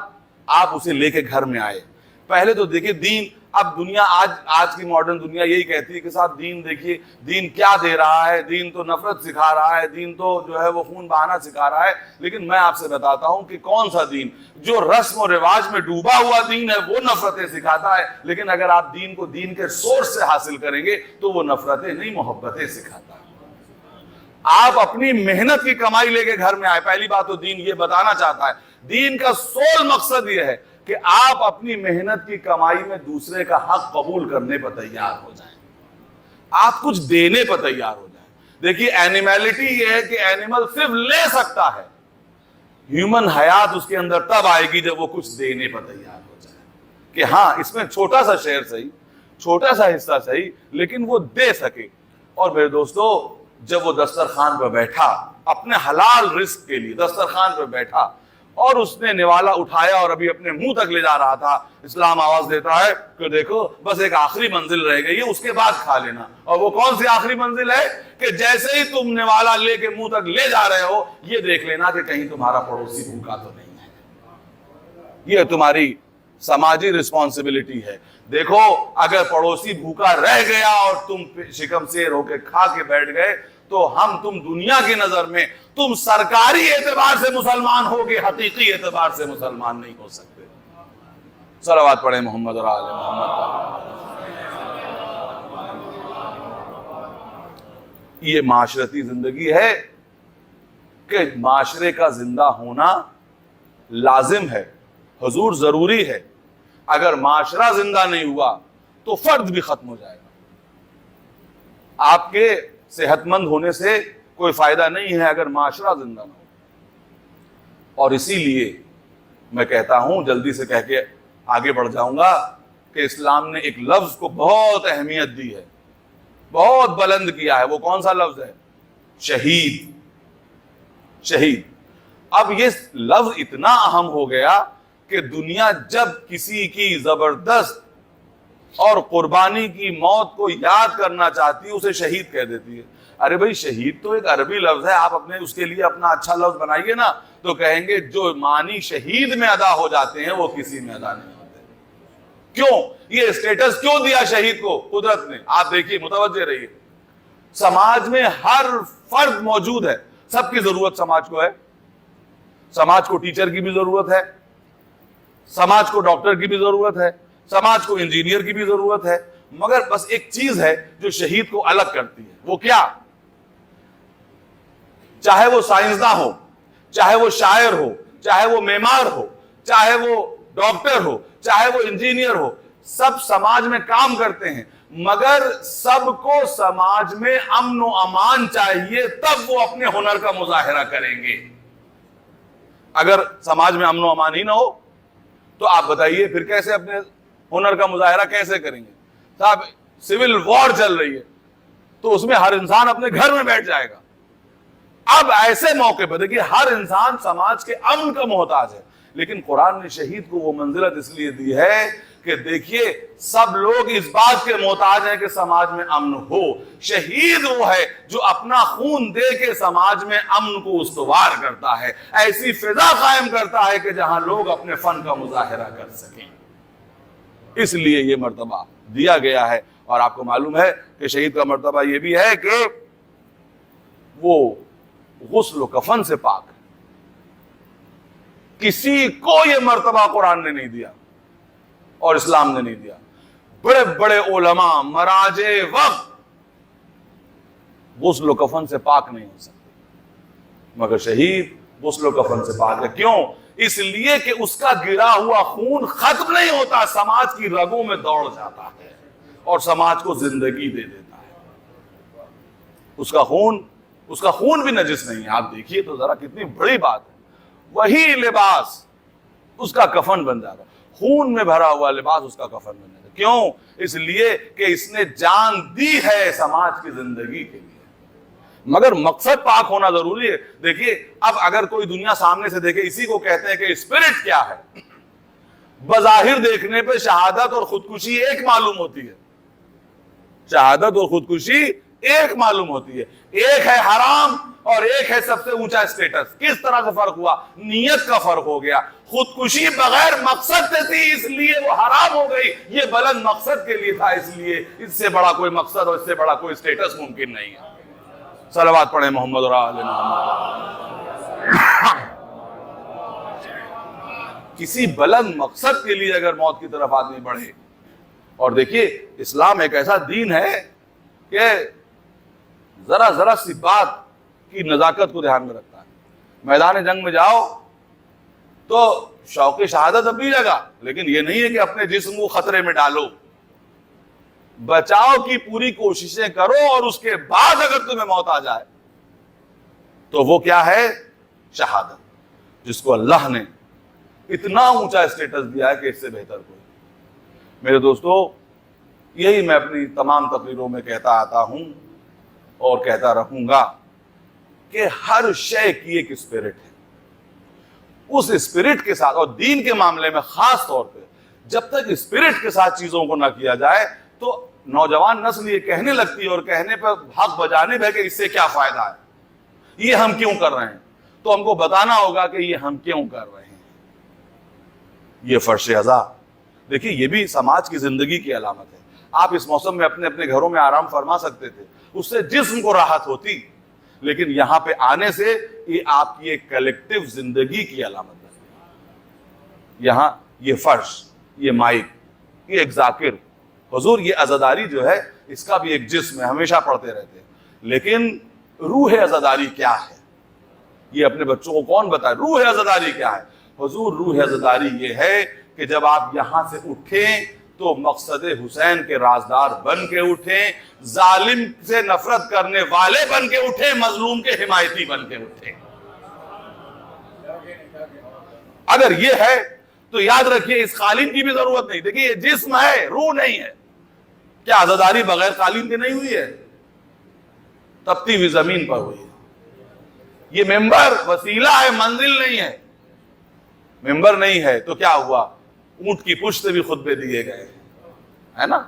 آپ اسے لے کے گھر میں آئے۔ پہلے تو دیکھیے دین، اب دنیا آج کی ماڈرن دنیا یہی کہتی ہے کہ صاحب دین دیکھیے، دین کیا دے رہا ہے، دین تو نفرت سکھا رہا ہے، دین تو جو ہے وہ خون بہانا سکھا رہا ہے۔ لیکن میں آپ سے بتاتا ہوں کہ کون سا دین، جو رسم و رواج میں ڈوبا ہوا دین ہے وہ نفرتیں سکھاتا ہے، لیکن اگر آپ دین کو دین کے سورس سے حاصل کریں گے تو وہ نفرتیں نہیں، محبتیں سکھاتا ہے۔ آپ اپنی محنت کی کمائی لے کے گھر میں آئے، پہلی بات تو دین یہ بتانا چاہتا ہے، دین کا سول مقصد یہ ہے کہ آپ اپنی محنت کی کمائی میں دوسرے کا حق قبول کرنے پر تیار ہو جائیں، آپ کچھ دینے پر تیار ہو جائیں۔ دیکھیے اینیملٹی یہ ہے کہ اینیمل صرف لے سکتا ہے، ہیومن حیات اس کے اندر تب آئے گی جب وہ کچھ دینے پر تیار ہو جائے، کہ ہاں اس میں چھوٹا سا شیئر صحیح، چھوٹا سا حصہ صحیح، لیکن وہ دے سکے۔ اور میرے دوستو، جب وہ دسترخوان پر بیٹھا، اپنے حلال رزق کے لیے دسترخوان پر بیٹھا اور اس نے نوالا اٹھایا اور ابھی اپنے منہ تک لے جا رہا تھا، اسلام آواز دیتا ہے کہ دیکھو بس ایک آخری منزل رہ گئی ہے، اس کے بعد کھا لینا۔ اور وہ کون سی آخری منزل ہے؟ کہ جیسے ہی تم نوالا لے کے منہ تک لے جا رہے ہو، یہ دیکھ لینا کہ کہیں تمہارا پڑوسی بھوکا تو نہیں ہے۔ یہ تمہاری سماجی رسپانسبلٹی ہے۔ دیکھو اگر پڑوسی بھوکا رہ گیا اور تم شکم سیر ہو کے کھا کے بیٹھ گئے تو تم دنیا کی نظر میں تم سرکاری اعتبار سے مسلمان ہوگے، حقیقی اعتبار سے مسلمان نہیں ہو سکتے۔ صلوات پڑھیں محمد اور آل محمد۔ یہ معاشرتی زندگی ہے کہ معاشرے کا زندہ ہونا لازم ہے، حضور ضروری ہے۔ اگر معاشرہ زندہ نہیں ہوا تو فرد بھی ختم ہو جائے گا۔ آپ کے صحت مند ہونے سے کوئی فائدہ نہیں ہے اگر معاشرہ زندہ نہ ہو۔ اور اسی لیے میں کہتا ہوں، جلدی سے کہہ کے آگے بڑھ جاؤں گا، کہ اسلام نے ایک لفظ کو بہت اہمیت دی ہے، بہت بلند کیا ہے۔ وہ کون سا لفظ ہے؟ شہید۔ شہید۔ اب یہ لفظ اتنا اہم ہو گیا کہ دنیا جب کسی کی زبردست اور قربانی کی موت کو یاد کرنا چاہتی ہے، اسے شہید کہہ دیتی ہے۔ ارے بھائی شہید تو ایک عربی لفظ ہے، آپ اپنے اس کے لیے اپنا اچھا لفظ بنائیے نا، تو کہیں گے جو معنی شہید میں ادا ہو جاتے ہیں وہ کسی میں ادا نہیں ہوتے۔ کیوں؟ یہ اسٹیٹس کیوں دیا شہید کو قدرت نے؟ آپ دیکھیے، متوجہ رہیے، سماج میں ہر فرد موجود ہے، سب کی ضرورت سماج کو ہے، سماج کو ٹیچر کی بھی ضرورت ہے، سماج کو ڈاکٹر کی بھی ضرورت ہے، سماج کو انجینئر کی بھی ضرورت ہے، مگر بس ایک چیز ہے جو شہید کو الگ کرتی ہے۔ وہ کیا؟ چاہے وہ سائنسداں ہو، چاہے وہ شاعر ہو، چاہے وہ معمار ہو، چاہے وہ ڈاکٹر ہو، چاہے وہ انجینئر ہو، سب سماج میں کام کرتے ہیں، مگر سب کو سماج میں امن و امان چاہیے، تب وہ اپنے ہنر کا مظاہرہ کریں گے۔ اگر سماج میں امن و امان ہی نہ ہو تو آپ بتائیے پھر کیسے اپنے ہنر کا مظاہرہ کیسے کریں گے؟ صاحب سول وار چل رہی ہے تو اس میں ہر انسان اپنے گھر میں بیٹھ جائے گا۔ اب ایسے موقع پر دیکھیے ہر انسان سماج کے امن کا محتاج ہے، لیکن قرآن نے شہید کو وہ منزلت اس لیے دی ہے کہ دیکھیے سب لوگ اس بات کے محتاج ہیں کہ سماج میں امن ہو۔ شہید وہ ہے جو اپنا خون دے کے سماج میں امن کو استوار کرتا ہے، ایسی فضا قائم کرتا ہے کہ جہاں لوگ اپنے فن کا مظاہرہ کر سکیں۔ اس لیے یہ مرتبہ دیا گیا ہے۔ اور آپ کو معلوم ہے کہ شہید کا مرتبہ یہ بھی ہے کہ وہ غسل و کفن سے پاک ہے۔ کسی کو یہ مرتبہ قرآن نے نہیں دیا اور اسلام نے نہیں دیا۔ بڑے بڑے علماء مراجع وقت غسل و کفن سے پاک نہیں ہو سکتے، مگر شہید غسل و کفن سے پاک ہے۔ کیوں؟ اس لیے کہ اس کا گرا ہوا خون ختم نہیں ہوتا، سماج کی رگوں میں دوڑ جاتا ہے اور سماج کو زندگی دے دیتا ہے۔ اس کا خون بھی نجس نہیں ہے۔ آپ دیکھیے تو ذرا کتنی بڑی بات ہے، وہی لباس اس کا کفن بن جاتا، خون میں بھرا ہوا لباس اس کا کفن بن جاتا۔ کیوں؟ اس لیے کہ اس نے جان دی ہے سماج کی زندگی کے لیے۔ مگر مقصد پاک ہونا ضروری ہے۔ دیکھیے اب اگر کوئی دنیا سامنے سے دیکھے، اسی کو کہتے ہیں کہ اسپرٹ کیا ہے۔ بظاہر دیکھنے پہ شہادت اور خودکشی ایک معلوم ہوتی ہے، شہادت اور خودکشی ایک معلوم ہوتی ہے، ایک ہے حرام اور ایک ہے سب سے اونچا اسٹیٹس۔ کس طرح سے فرق ہوا؟ نیت کا فرق ہو گیا۔ خودکشی بغیر مقصد سے تھی اس لیے وہ حرام ہو گئی، یہ بلند مقصد کے لیے تھا اس لیے اس سے بڑا کوئی مقصد اور اس سے بڑا کوئی اسٹیٹس ممکن نہیں ہے۔ صلوات پڑھیں محمد اور آل محمد۔ کسی بلند مقصد کے لیے اگر موت کی طرف آدمی بڑھے، اور دیکھیے اسلام ایک ایسا دین ہے کہ ذرا ذرا سی بات کی نزاکت کو دھیان میں رکھتا ہے۔ میدان جنگ میں جاؤ تو شوق شہادت اپنی جگہ، لیکن یہ نہیں ہے کہ اپنے جسم کو خطرے میں ڈالو، بچاؤ کی پوری کوششیں کرو، اور اس کے بعد اگر تمہیں موت آ جائے تو وہ کیا ہے؟ شہادت، جس کو اللہ نے اتنا اونچا اسٹیٹس دیا ہے کہ اس سے بہتر کوئی۔ میرے دوستو، یہی میں اپنی تمام تقریروں میں کہتا آتا ہوں اور کہتا رہوں گا کہ ہر شے کی ایک اسپرٹ ہے۔ اس اسپرٹ کے ساتھ، اور دین کے معاملے میں خاص طور پہ جب تک اسپرٹ کے ساتھ چیزوں کو نہ کیا جائے تو نوجوان نسل یہ کہنے لگتی ہے اور کہنے پر حق بجانب ہے کہ اس سے کیا فائدہ ہے، یہ ہم کیوں کر رہے ہیں؟ تو ہم کو بتانا ہوگا کہ یہ ہم کیوں کر رہے ہیں۔ یہ فرش ازا، دیکھیے یہ بھی سماج کی زندگی کی علامت ہے۔ آپ اس موسم میں اپنے اپنے گھروں میں آرام فرما سکتے تھے، اس سے جسم کو راحت ہوتی، لیکن یہاں پہ آنے سے یہ آپ کی ایک کلیکٹیو زندگی کی علامت ہے۔ یہاں یہ فرش، یہ مائک، یہ ایک ذاکر، حضور یہ عزاداری جو ہے اس کا بھی ایک جسم ہے، ہمیشہ پڑھتے رہتے ہیں، لیکن روح عزاداری کیا ہے یہ اپنے بچوں کو کون بتائے؟ روح عزاداری کیا ہے؟ حضور روح عزاداری یہ ہے کہ جب آپ یہاں سے اٹھیں تو مقصد حسین کے رازدار بن کے اٹھیں، ظالم سے نفرت کرنے والے بن کے اٹھیں، مظلوم کے حمایتی بن کے اٹھیں۔ اگر یہ ہے تو یاد رکھیے اس قالین کی بھی ضرورت نہیں۔ دیکھیے یہ جسم ہے، روح نہیں ہے۔ کیا عزاداری بغیر قالین کے نہیں ہوئی ہے؟ تپتی ہوئی زمین پر ہوئی ہے۔ یہ ممبر وسیلہ ہے، منزل نہیں ہے۔ ممبر نہیں ہے تو کیا ہوا؟ اونٹ کی پشت سے بھی خطبے دیے گئے، ہے نا؟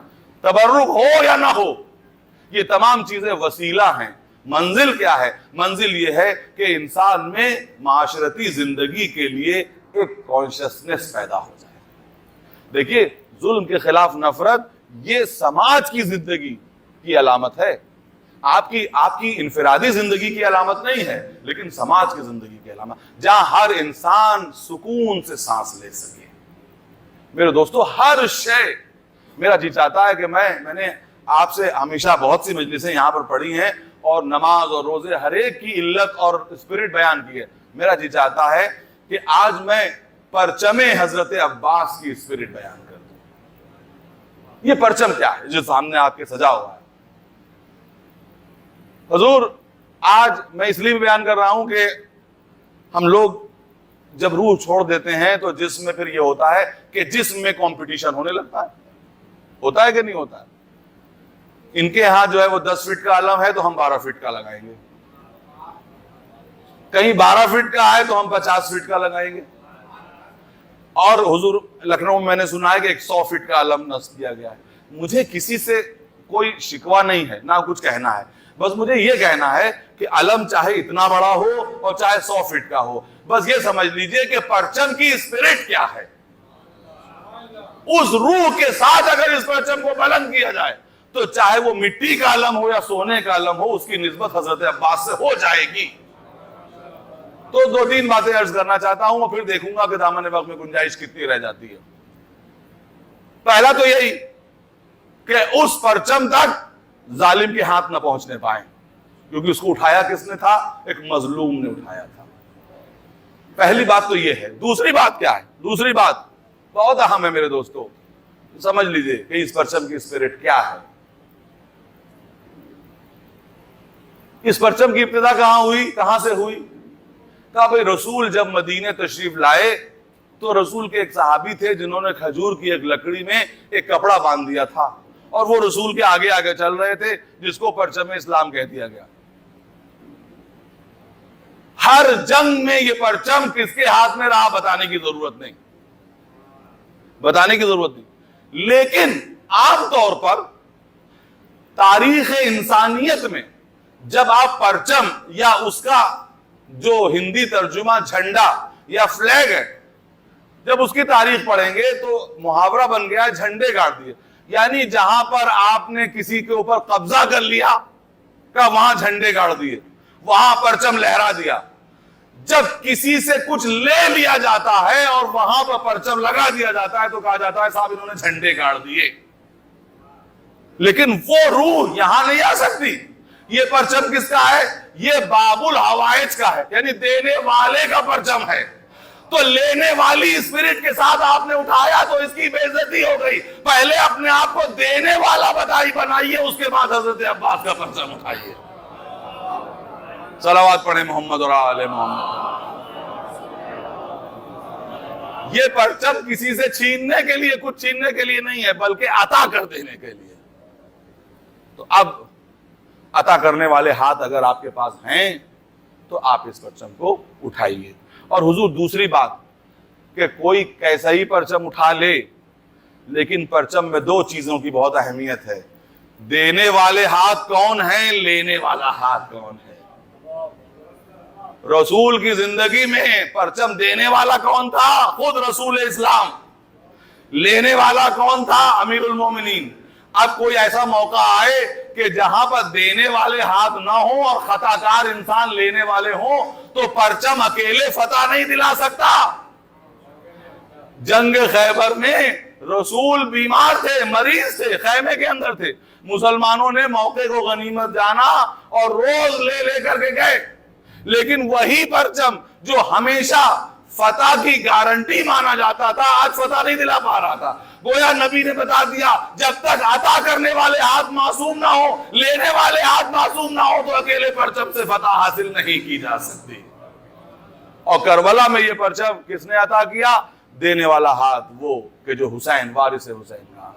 تبرک ہو یا نہ ہو، یہ تمام چیزیں وسیلہ ہیں۔ منزل کیا ہے؟ منزل یہ ہے کہ انسان میں معاشرتی زندگی کے لیے ایک کانشسنس پیدا ہو جائے۔ دیکھیے ظلم کے خلاف نفرت یہ سماج کی زندگی کی علامت ہے، آپ کی انفرادی زندگی کی علامت نہیں ہے، لیکن سماج کی زندگی کی علامت، جہاں ہر انسان سکون سے سانس لے سکے۔ میرے دوستو ہر شے، میرا جی چاہتا ہے کہ میں نے آپ سے ہمیشہ بہت سی مجلسیں یہاں پر پڑھی ہیں اور نماز اور روزے ہر ایک کی علت اور اسپرٹ بیان کی ہے۔ میرا جی چاہتا ہے کہ آج میں پرچم حضرت عباس کی اسپرٹ بیان کر دوں۔ یہ پرچم کیا ہے جو سامنے آپ کے سجا ہوا ہے؟ حضور آج میں اس لیے بیان کر رہا ہوں کہ ہم لوگ جب روح چھوڑ دیتے ہیں تو جسم میں پھر یہ ہوتا ہے کہ جسم میں کمپٹیشن ہونے لگتا ہے۔ ہوتا ہے کہ نہیں ہوتا ہے؟ ان کے ہاں جو ہے وہ 10 فٹ کا علم ہے تو ہم 12 فٹ کا لگائیں گے، کہیں 12 فٹ کا ہے تو ہم 50 فٹ کا لگائیں گے، اور حضور لکھنؤ میں نے سنا ہے کہ 100 فٹ کا علم نصب کیا گیا ہے۔ مجھے کسی سے کوئی شکوہ نہیں ہے، نہ کچھ کہنا ہے، بس مجھے یہ کہنا ہے کہ علم چاہے اتنا بڑا ہو اور چاہے 100 فٹ کا ہو، بس یہ سمجھ لیجئے کہ پرچم کی اسپرٹ کیا ہے۔ اس روح کے ساتھ اگر اس پرچم کو بلند کیا جائے تو چاہے وہ مٹی کا علم ہو یا سونے کا علم ہو، اس کی نسبت حضرت عباس سے ہو جائے گی۔ تو 2-3 باتیں عرض کرنا چاہتا ہوں اور پھر دیکھوں گا کہ دامن وقت میں گنجائش کتنی رہ جاتی ہے۔ پہلا تو یہی کہ اس پرچم تک ظالم کے ہاتھ نہ پہنچنے پائیں، کیونکہ اس کو اٹھایا کس نے تھا؟ ایک مظلوم نے اٹھایا تھا۔ پہلی بات تو یہ ہے. دوسری بات کیا ہے؟ دوسری بات بہت اہم ہے میرے دوستو, سمجھ لیجئے کہ اس پرچم کی اسپرٹ کیا ہے. اس پرچم کی ابتدا کہاں ہوئی, کہاں سے ہوئی؟ کہا بھئی رسول جب مدینے تشریف لائے تو رسول کے ایک صحابی تھے جنہوں نے کھجور کی ایک لکڑی میں ایک کپڑا باندھ دیا تھا, اور وہ رسول کے آگے آگے چل رہے تھے, جس کو پرچم اسلام کہہ دیا گیا. ہر جنگ میں یہ پرچم کس کے ہاتھ میں رہا بتانے کی ضرورت نہیں, بتانے کی ضرورت نہیں. لیکن عام طور پر تاریخ انسانیت میں جب آپ پرچم یا اس کا جو ہندی ترجمہ جھنڈا یا فلیگ ہے, جب اس کی تاریخ پڑھیں گے تو محاورہ بن گیا جھنڈے گاڑ دیے. یعنی جہاں پر آپ نے کسی کے اوپر قبضہ کر لیا کہ وہاں جھنڈے گاڑ دیے, وہاں پرچم لہرا دیا. جب کسی سے کچھ لے لیا جاتا ہے اور وہاں پر پرچم لگا دیا جاتا ہے تو کہا جاتا ہے صاحب انہوں نے جھنڈے گاڑ دیے. لیکن وہ روح یہاں نہیں آ سکتی. یہ پرچم کس کا ہے؟ یہ باب الحوائج کا ہے, یعنی دینے والے کا پرچم ہے. تو لینے والی اسپرٹ کے ساتھ آپ نے اٹھایا تو اس کی بے عزتی ہو گئی. پہلے اپنے آپ کو دینے والا بنائیے, اس کے بعد حضرت عباس کا پرچم اٹھائیے. صلوات پڑھیں محمد اور آل محمد. یہ پرچم کسی سے چھیننے کے لیے, کچھ چھیننے کے لیے نہیں ہے, بلکہ عطا کر دینے کے لیے. تو اب عطا کرنے والے ہاتھ اگر آپ کے پاس ہیں تو آپ اس پرچم کو اٹھائیے. اور حضور دوسری بات کہ کوئی کیسا ہی پرچم اٹھا لے, لیکن پرچم میں دو چیزوں کی بہت اہمیت ہے. دینے والے ہاتھ کون ہیں, لینے والا ہاتھ کون ہے. رسول کی زندگی میں پرچم دینے والا کون تھا؟ خود رسول اسلام. لینے والا کون تھا؟ امیر المومنین. اب کوئی ایسا موقع آئے کہ جہاں پر دینے والے ہاتھ نہ ہوں اور خطا کار انسان لینے والے ہوں تو پرچم اکیلے فتح نہیں دلا سکتا. جنگ خیبر میں رسول بیمار تھے, مریض تھے, خیمے کے اندر تھے. مسلمانوں نے موقع کو غنیمت جانا اور روز لے لے کر کے گئے. لیکن وہی پرچم جو ہمیشہ فتح کی گارنٹی مانا جاتا تھا آج فتح نہیں دلا پا رہا تھا. گویا نبی نے بتا دیا جب تک عطا کرنے والے ہاتھ معصوم نہ ہو, لینے والے ہاتھ معصوم نہ ہو تو اکیلے پرچم سے فتح حاصل نہیں کی جا سکتی. اور کربلا میں یہ پرچم کس نے عطا کیا؟ دینے والا ہاتھ وہ کہ جو حسین, وارث حسین کا.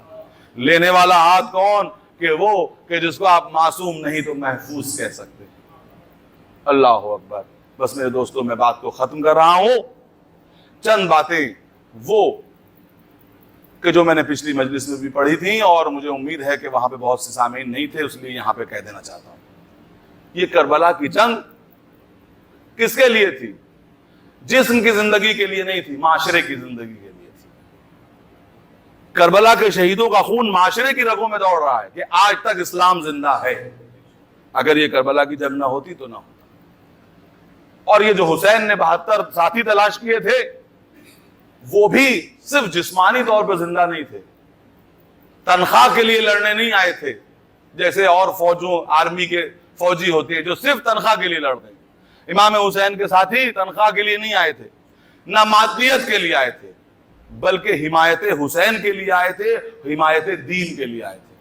لینے والا ہاتھ کون؟ کہ وہ کہ جس کو آپ معصوم نہیں تو محفوظ کہہ سکتے. اللہ اکبر. بس میرے دوستوں میں بات کو ختم کر رہا ہوں. چند باتیں وہ کہ جو میں نے پچھلی مجلس میں بھی پڑھی تھیں اور مجھے امید ہے کہ وہاں پہ بہت سے سامعین نہیں تھے, اس لیے یہاں پہ کہہ دینا چاہتا ہوں. یہ کربلا کی جنگ کس کے لیے تھی؟ جسم کی زندگی کے لیے نہیں تھی, معاشرے کی زندگی کے لیے تھی. کربلا کے شہیدوں کا خون معاشرے کی رگوں میں دوڑ رہا ہے کہ آج تک اسلام زندہ ہے. اگر یہ کربلا کی جنگ نہ ہوتی تو نہ ہوتا. اور یہ جو حسین نے 72 ساتھی تلاش کیے تھے وہ بھی صرف جسمانی طور پر زندہ نہیں تھے, تنخواہ کے لیے لڑنے نہیں آئے تھے جیسے اور فوجوں آرمی کے فوجی ہوتے ہیں جو صرف تنخواہ کے لیے لڑتے ہیں. امام حسین کے ساتھی تنخواہ کے لیے نہیں آئے تھے, نہ مادیت کے لیے آئے تھے, بلکہ حمایت حسین کے لیے آئے تھے, حمایت دین کے لیے آئے تھے.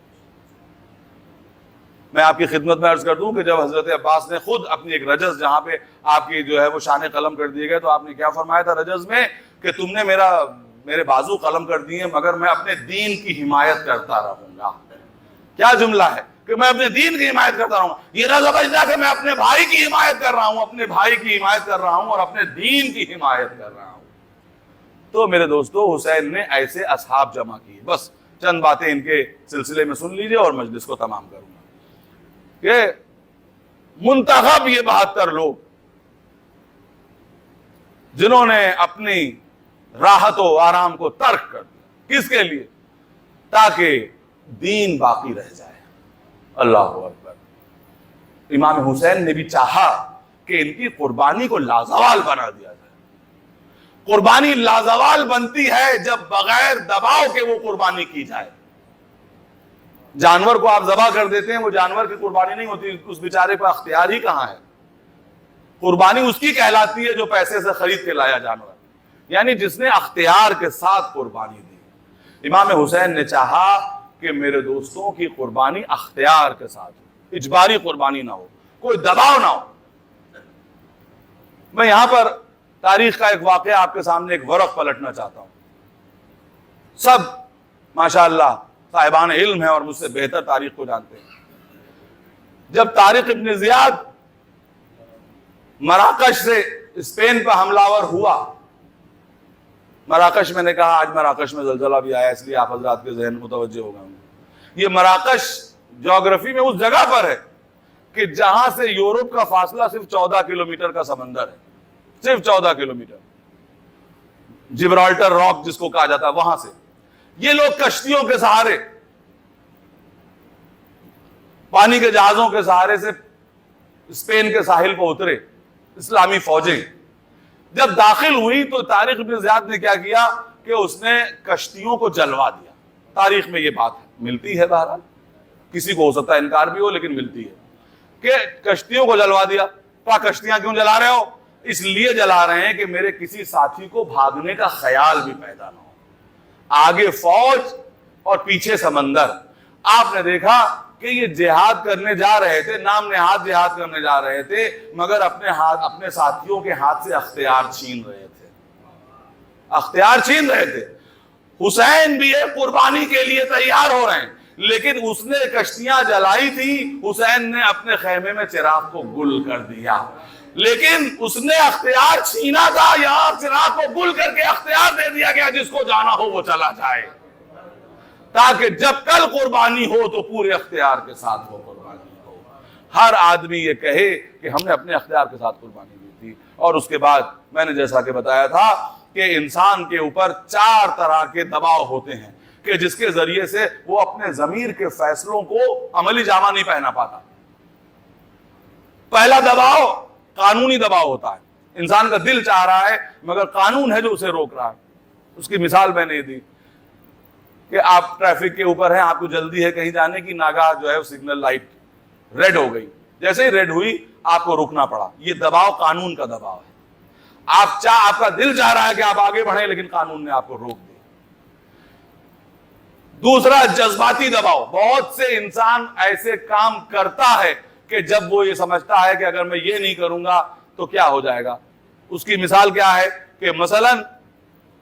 میں آپ کی خدمت میں عرض کر دوں کہ جب حضرت عباس نے خود اپنی ایک رجز جہاں پہ آپ کی جو ہے وہ شان قلم کر دیے گئے تو آپ نے کیا فرمایا تھا رجز میں کہ تم نے میرے بازو قلم کر دیے مگر میں اپنے دین کی حمایت کرتا رہوں گا. کیا جملہ ہے کہ میں اپنے دین کی حمایت کرتا رہوں گا. یہ نہ سمجھنا کہ میں اپنے بھائی کی حمایت کر رہا ہوں, اپنے بھائی کی حمایت کر رہا ہوں اور اپنے دین کی حمایت کر رہا ہوں. تو میرے دوستو حسین نے ایسے اصحاب جمع کیے. بس چند باتیں ان کے سلسلے میں سن لیجئے اور مجلس کو تمام کروں گا کہ منتخب یہ 72 لوگ جنہوں نے اپنی راحت و آرام کو ترک کر دیا. کس کے لیے؟ تاکہ دین باقی رہ جائے. اللہ اکبر. امام حسین نے بھی چاہا کہ ان کی قربانی کو لازوال بنا دیا جائے. قربانی لازوال بنتی ہے جب بغیر دباؤ کے وہ قربانی کی جائے. جانور کو آپ ذبح کر دیتے ہیں, وہ جانور کی قربانی نہیں ہوتی, اس بیچارے کو اختیار ہی کہاں ہے. قربانی اس کی کہلاتی ہے جو پیسے سے خرید کے لایا جانور، یعنی جس نے اختیار کے ساتھ قربانی دی۔ امام حسین نے چاہا کہ میرے دوستوں کی قربانی اختیار کے ساتھ ہو، اجباری قربانی نہ ہو، کوئی دباؤ نہ ہو۔ میں یہاں پر تاریخ کا ایک واقعہ آپ کے سامنے ایک ورق پلٹنا چاہتا ہوں۔ سب ماشاءاللہ صاحبان علم ہیں اور مجھ سے بہتر تاریخ کو جانتے ہیں۔ جب طارق ابن زیاد مراکش سے اسپین پر حملہ آور ہوا، مراکش میں نے کہا آج مراکش میں زلزلہ بھی آیا، اس لیے آپ حضرات کے ذہن متوجہ ہو گئے ہوں گے۔ یہ مراکش جغرافی میں اس جگہ پر ہے کہ جہاں سے یورپ کا فاصلہ صرف 14 کلومیٹر کا سمندر ہے، صرف 14 کلومیٹر، جبرالٹر راک جس کو کہا جاتا ہے، وہاں سے یہ لوگ کشتیوں کے سہارے، پانی کے جہازوں کے سہارے سے اسپین کے ساحل پر اترے۔ اسلامی فوجیں جب داخل ہوئی تو طارق ابن زیاد نے کیا کیا کہ اس نے کشتیوں کو جلوا دیا۔ تاریخ میں یہ بات ملتی ہے، بہرحال کسی کو ہو سکتا ہے انکار بھی ہو، لیکن ملتی ہے کہ کشتیوں کو جلوا دیا۔ تو کشتیاں کیوں جلا رہے ہو؟ اس لیے جلا رہے ہیں کہ میرے کسی ساتھی کو بھاگنے کا خیال بھی پیدا نہ ہو۔ آگے فوج اور پیچھے سمندر۔ آپ نے دیکھا کہ یہ جہاد کرنے جا رہے تھے، نام نہاد جہاد کرنے جا رہے تھے، مگر اپنے ساتھیوں کے ہاتھ سے اختیار چھین رہے تھے، اختیار چھین رہے تھے۔ حسین بھی ایک قربانی کے لیے تیار ہو رہے ہیں، لیکن اس نے کشتیاں جلائی تھی، حسین نے اپنے خیمے میں چراغ کو گل کر دیا، لیکن اس نے اختیار چھینا تھا، یہاں چراغ کو گل کر کے اختیار دے دیا گیا جس کو جانا ہو وہ چلا جائے، تاکہ جب کل قربانی ہو تو پورے اختیار کے ساتھ وہ قربانی ہو۔ ہر آدمی یہ کہے کہ ہم نے اپنے اختیار کے ساتھ قربانی دی تھی۔ اور اس کے بعد میں نے جیسا کہ بتایا تھا کہ انسان کے اوپر 4 طرح کے دباؤ ہوتے ہیں کہ جس کے ذریعے سے وہ اپنے ضمیر کے فیصلوں کو عملی جامہ نہیں پہنا پاتا۔ پہلا دباؤ قانونی دباؤ ہوتا ہے، انسان کا دل چاہ رہا ہے مگر قانون ہے جو اسے روک رہا ہے۔ اس کی مثال میں نے دی کہ آپ ٹریفک کے اوپر ہیں، آپ کو جلدی ہے کہیں جانے کی، ناگاہ جو ہے سگنل لائٹ ریڈ ہو گئی، جیسے ہی ریڈ ہوئی آپ کو رکنا پڑا۔ یہ دباؤ قانون کا دباؤ ہے۔ آپ کا دل چاہ رہا ہے کہ آپ آگے بڑھیں لیکن قانون نے آپ کو روک دیا۔ دوسرا جذباتی دباؤ، بہت سے انسان ایسے کام کرتا ہے کہ جب وہ یہ سمجھتا ہے کہ اگر میں یہ نہیں کروں گا تو کیا ہو جائے گا۔ اس کی مثال کیا ہے کہ مثلاً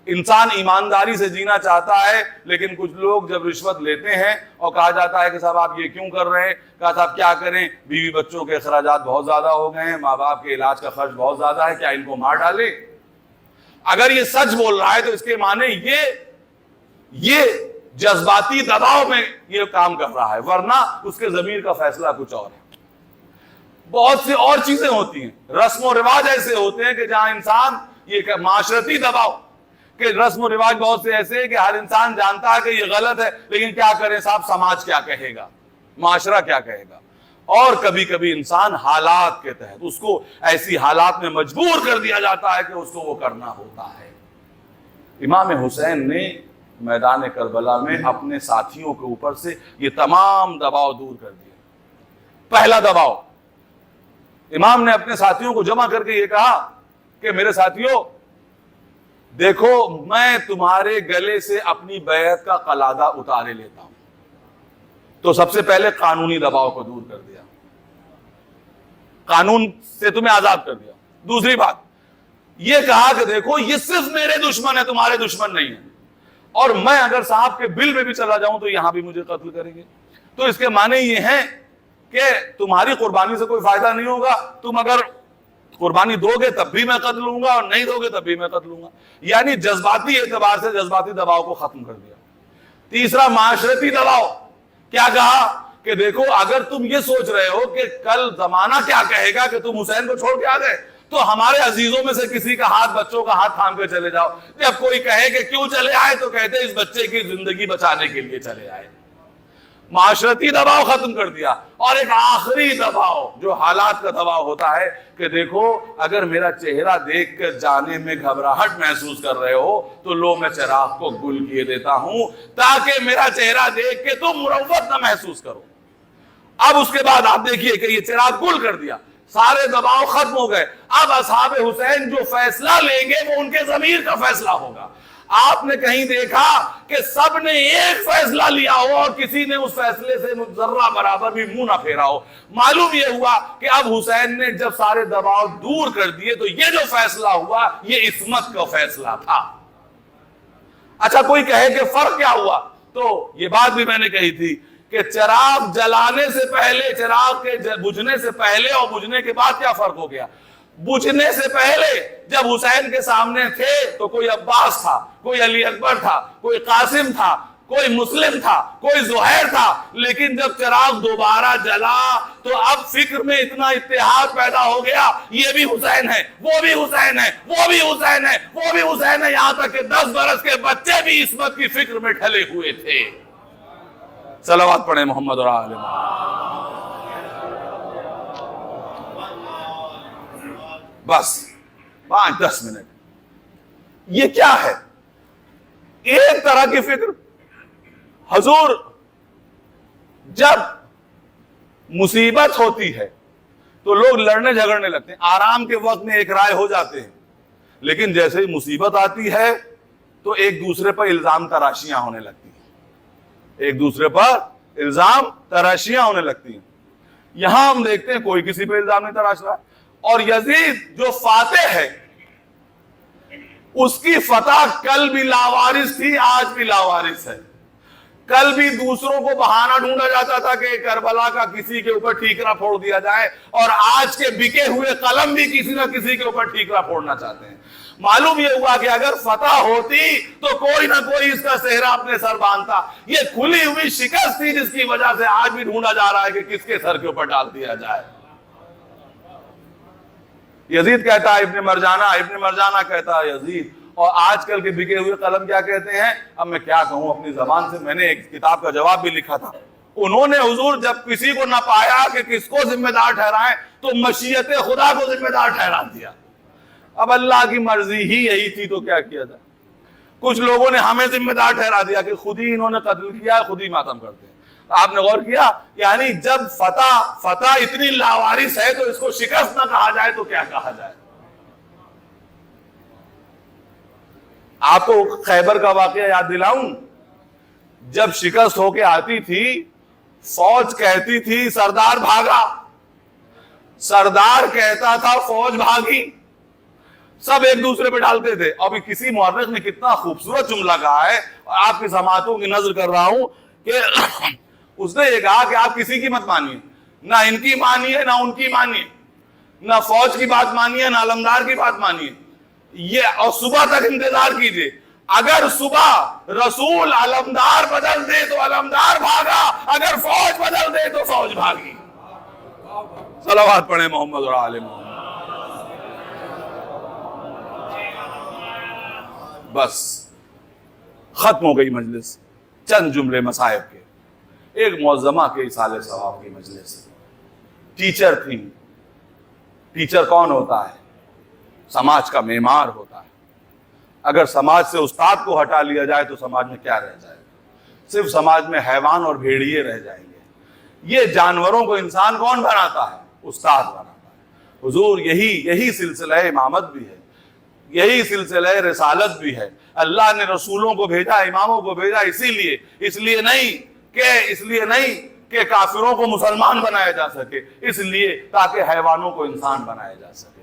انسان ایمانداری سے جینا چاہتا ہے، لیکن کچھ لوگ جب رشوت لیتے ہیں اور کہا جاتا ہے کہ صاحب آپ یہ کیوں کر رہے ہیں، کہا صاحب کیا کریں، بیوی بچوں کے اخراجات بہت زیادہ ہو گئے ہیں، ماں باپ کے علاج کا خرچ بہت زیادہ ہے، کیا ان کو مار ڈالے۔ اگر یہ سچ بول رہا ہے تو اس کے معنی یہ جذباتی دباؤ میں یہ کام کر رہا ہے، ورنہ اس کے ضمیر کا فیصلہ کچھ اور ہے۔ بہت سی اور چیزیں ہوتی ہیں، رسم و رواج ایسے ہوتے ہیں کہ جہاں انسان یہ معاشرتی دباؤ کہ رسم و رواج بہت سے ایسے ہیں کہ ہر انسان جانتا ہے کہ یہ غلط ہے، لیکن کیا کریں صاحب، سماج کیا کہے گا، معاشرہ کیا کہے گا۔ اور کبھی کبھی انسان حالات کے تحت اس کو ایسی حالات میں مجبور کر دیا جاتا ہے کہ اس کو وہ کرنا ہوتا ہے۔ امام حسین نے میدان کربلا میں اپنے ساتھیوں کے اوپر سے یہ تمام دباؤ دور کر دیا۔ پہلا دباؤ، امام نے اپنے ساتھیوں کو جمع کر کے یہ کہا کہ میرے ساتھیوں دیکھو، میں تمہارے گلے سے اپنی بیعت کا قلادہ اتارے لیتا ہوں۔ تو سب سے پہلے قانونی دباؤ کو دور کر دیا، قانون سے تمہیں آزاد کر دیا۔ دوسری بات یہ کہا کہ دیکھو یہ صرف میرے دشمن ہے، تمہارے دشمن نہیں ہیں، اور میں اگر صاحب کے بل میں بھی چلا جاؤں تو یہاں بھی مجھے قتل کریں گے۔ تو اس کے معنی یہ ہیں کہ تمہاری قربانی سے کوئی فائدہ نہیں ہوگا، تم اگر قربانی دو گے تب بھی میں قتل لوں گا، اور نہیں دو گے تب بھی میں قتل لوں گا۔ یعنی جذباتی اعتبار سے جذباتی دباؤ کو ختم کر دیا۔ تیسرا معاشرتی دباؤ، کیا کہا کہ دیکھو اگر تم یہ سوچ رہے ہو کہ کل زمانہ کیا کہے گا کہ تم حسین کو چھوڑ کے آ گئے، تو ہمارے عزیزوں میں سے کسی کا ہاتھ، بچوں کا ہاتھ تھام کے چلے جاؤ۔ جب کوئی کہے کہ کیوں چلے آئے تو کہتے اس بچے کی زندگی بچانے کے لیے چلے آئے۔ معاشرتی دباؤ ختم کر دیا۔ اور ایک آخری دباؤ جو حالات کا دباؤ ہوتا ہے کہ دیکھو اگر میرا چہرہ دیکھ کر جانے میں گھبراہٹ محسوس کر رہے ہو تو لو میں چراغ کو گل کیے دیتا ہوں تاکہ میرا چہرہ دیکھ کے تم مروت نہ محسوس کرو۔ اب اس کے بعد آپ دیکھیے کہ یہ چراغ گل کر دیا، سارے دباؤ ختم ہو گئے. اب اصحاب حسین جو فیصلہ لیں گے وہ ان کے ضمیر کا فیصلہ ہوگا. آپ نے کہیں دیکھا کہ سب نے ایک فیصلہ لیا ہو اور کسی نے اس فیصلے سے ذرہ برابر بھی منہ نہ پھیرا ہو؟ معلوم یہ ہوا کہ اب حسین نے جب سارے دباؤ دور کر دیے تو یہ جو فیصلہ ہوا یہ عصمت کا فیصلہ تھا. اچھا کوئی کہے کہ فرق کیا ہوا؟ تو یہ بات بھی میں نے کہی تھی کہ چراغ جلانے سے پہلے، چراغ کے بجھنے سے پہلے اور بجھنے کے بعد کیا فرق ہو گیا؟ بجھنے سے پہلے جب حسین کے سامنے تھے تو کوئی عباس تھا، کوئی علی اکبر تھا، کوئی قاسم تھا، کوئی مسلم تھا، کوئی زہیر تھا. لیکن جب چراغ دوبارہ جلا تو اب فکر میں اتنا اتحاد پیدا ہو گیا، یہ بھی حسین ہے، وہ بھی حسین ہے، وہ بھی حسین ہے، وہ بھی حسین ہے، یہاں تک کہ 10 برس کے بچے بھی عصمت کی فکر میں ڈھلے ہوئے تھے. صلوات پڑھیں محمد اور آل محمد. بس 5-10 منٹ. یہ کیا ہے؟ ایک طرح کی فکر. حضور جب مصیبت ہوتی ہے تو لوگ لڑنے جھگڑنے لگتے ہیں، آرام کے وقت میں ایک رائے ہو جاتے ہیں، لیکن جیسے ہی مصیبت آتی ہے تو ایک دوسرے پر الزام تراشیاں ہونے لگتی ہیں، ایک دوسرے پر الزام تراشیاں ہونے لگتی ہیں. یہاں ہم دیکھتے ہیں کوئی کسی پہ الزام نہیں تراش رہا. اور یزید جو فاتح ہے اس کی فتح کل بھی لاوارث تھی، آج بھی لاوارث ہے. کل بھی دوسروں کو بہانہ ڈھونڈا جاتا تھا کہ کربلا کا کسی کے اوپر ٹھیکرا پھوڑ دیا جائے، اور آج کے بکے ہوئے قلم بھی کسی نہ کسی کے اوپر ٹھیکرا پھوڑنا چاہتے ہیں. معلوم یہ ہوا کہ اگر فتح ہوتی تو کوئی نہ کوئی اس کا صحرا اپنے سر باندھتا. یہ کھلی ہوئی شکست تھی جس کی وجہ سے آج بھی ڈھونڈا جا رہا ہے کہ کس کے سر کے اوپر ڈال دیا جائے. یزید کہتا ہے ابن مرجانہ کہتا ہے یزید، اور آج کل کے بکے ہوئے قلم کیا کہتے ہیں؟ اب میں کیا کہوں اپنی زبان سے. میں نے ایک کتاب کا جواب بھی لکھا تھا. انہوں نے حضور جب کسی کو نہ پایا کہ کس کو ذمہ دار ٹھہرائیں تو مشیت خدا کو ذمہ دار ٹھہرا دیا. اب اللہ کی مرضی ہی یہی تھی تو کیا کیا جائے. کچھ لوگوں نے ہمیں ذمہ دار ٹھہرا دیا کہ خود ہی انہوں نے قتل کیا، خود ہی ماتم کرتے ہیں. آپ نے غور کیا؟ یعنی جب فتح اتنی لاوارث ہے تو اس کو شکست نہ کہا جائے تو کیا کہا جائے. آپ کو خیبر کا واقعہ یاد دلاؤں؟ جب شکست ہو کے آتی تھی فوج کہتی تھی سردار بھاگا، سردار کہتا تھا فوج بھاگی. سب ایک دوسرے پہ ڈالتے تھے. ابھی کسی مورخ نے کتنا خوبصورت جملہ کہا ہے، اور آپ کی سماعتوں کی نظر کر رہا ہوں کہ اس نے یہ کہا کہ آپ کسی کی مت مانیے، نہ ان کی مانیے نہ ان کی مانیے، نہ فوج کی بات مانیے نہ علمدار کی بات مانیے، یہ اور صبح تک انتظار کیجیے. اگر صبح رسول علمدار بدل دے تو علمدار بھاگا، اگر فوج بدل دے تو فوج بھاگی. صلوات پڑھیں محمد اور آل محمد. بس ختم ہو گئی مجلس. چند جملے مصائب کے. ایک معظمہ کے اصالہ ثواب کی مجلس. ٹیچر تھی. ٹیچر کون ہوتا ہے؟ سماج کا معمار ہوتا ہے. اگر سماج سے استاد کو ہٹا لیا جائے تو سماج میں کیا رہ جائے گا؟ صرف سماج میں حیوان اور بھیڑیے رہ جائیں گے. یہ جانوروں کو انسان کون بناتا ہے؟ استاد بناتا ہے. حضور یہی سلسلہ امامت بھی ہے، یہی سلسلہ رسالت بھی ہے. اللہ نے رسولوں کو بھیجا، اماموں کو بھیجا اس لیے نہیں کہ کافروں کو مسلمان بنایا جا سکے، اس لیے تاکہ حیوانوں کو انسان بنایا جا سکے.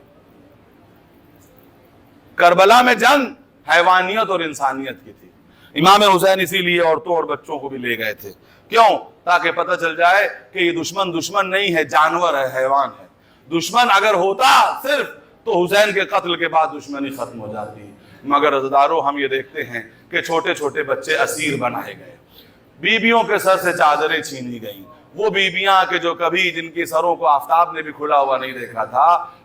کربلا میں جنگ حیوانیت اور انسانیت کی تھی. امام حسین اسی لیے عورتوں اور بچوں کو بھی لے گئے تھے. کیوں؟ تاکہ پتہ چل جائے کہ یہ دشمن نہیں ہے، جانور ہے، حیوان ہے. دشمن اگر ہوتا صرف تو حسین کے قتل کے بعد دشمنی ختم ہو جاتی. مگر عزیزارو ہم یہ دیکھتے ہیں کہ چھوٹے چھوٹے بچے اسیر بنائے گئے، بیویوں کے سر سے چادریں چھینی گئیں. وہ بیویاں کہ جو کبھی جن کی سروں کو آفتاب نے بھی کھلا ہوا نہیں دیکھا تھا،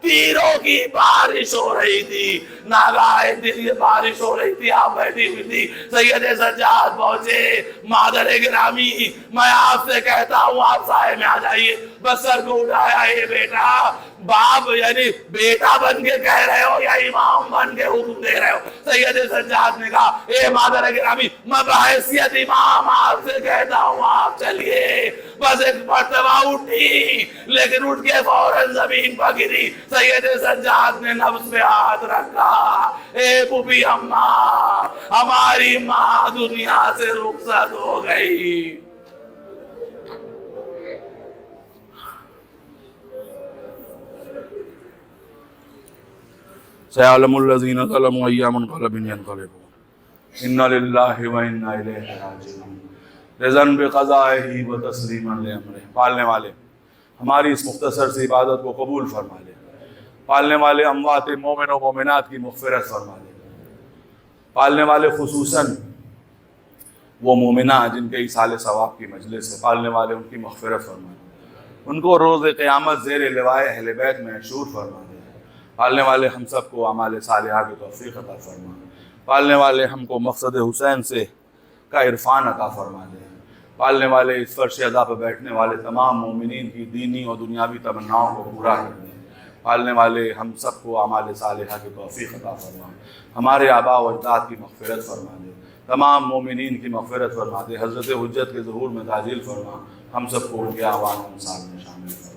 تیروں کی بارش ہو رہی تھی. ناگہان ایک دن یہ بارش ہو رہی تھی, آپ بیٹھی ہوئی تھی, سید سجاد پہنچے. مادر گرامی, میں آپ سے کہتا ہوں آپ سائے میں آ جائیے. بس سر کو اٹھایا, اے بیٹا, باپ یعنی بیٹا بن کے کہہ رہے ہو یا امام بن کے حکم دے رہے ہو؟ سید سجاد نے کہا, اے مادر گرامی, میں بحیثیت امام آپ سے کہتا ہوں آپ چلیے. بس ایک مرتبہ اٹھی, لیکن اٹھ کے فوراً زمین پر گری. سید سجاد نے نفس پہ ہاتھ رکھا, اے پھوپھی اماں, ہماری ماں دنیا سے رخصت ہو گئی. سيعلم الذين ظلموا أي منقلب ينقلبون إنا لله وإنا إليه راجعون. رضا بقضائه وتسلیما لأمره. پالنے والے ہماری اس مختصر سی عبادت کو قبول فرما لے. پالنے والے اموات مومن و مومنات کی مغفرت فرما لے. پالنے والے خصوصاً وہ مومنات جن کے ایصال ثواب کی مجلس ہے, پالنے والے ان کی مغفرت فرما لے. ان کو روز قیامت زیر لوائے اہل بیت میں محشور فرما دے. پالنے والے ہم سب کو اعمال صالحہ کی توفیق عطا فرما. پالنے والے ہم کو مقصد حسین سے کا عرفان عطا فرما دے. پالنے والے اس فرش ادا پر بیٹھنے والے تمام مومنین کی دینی اور دنیاوی تمناؤں کو پورا کر دیں. پالنے والے ہم سب کو اعمال صالحہ کی توفیق عطا فرما. ہمارے آباء و اجداد کی مغفرت فرما دے. تمام مومنین کی مغفرت فرما دے. حضرت حجت کے ظہور میں تعجیل فرما. ہم سب کو ان کے اعوان و انصار میں شامل فرما.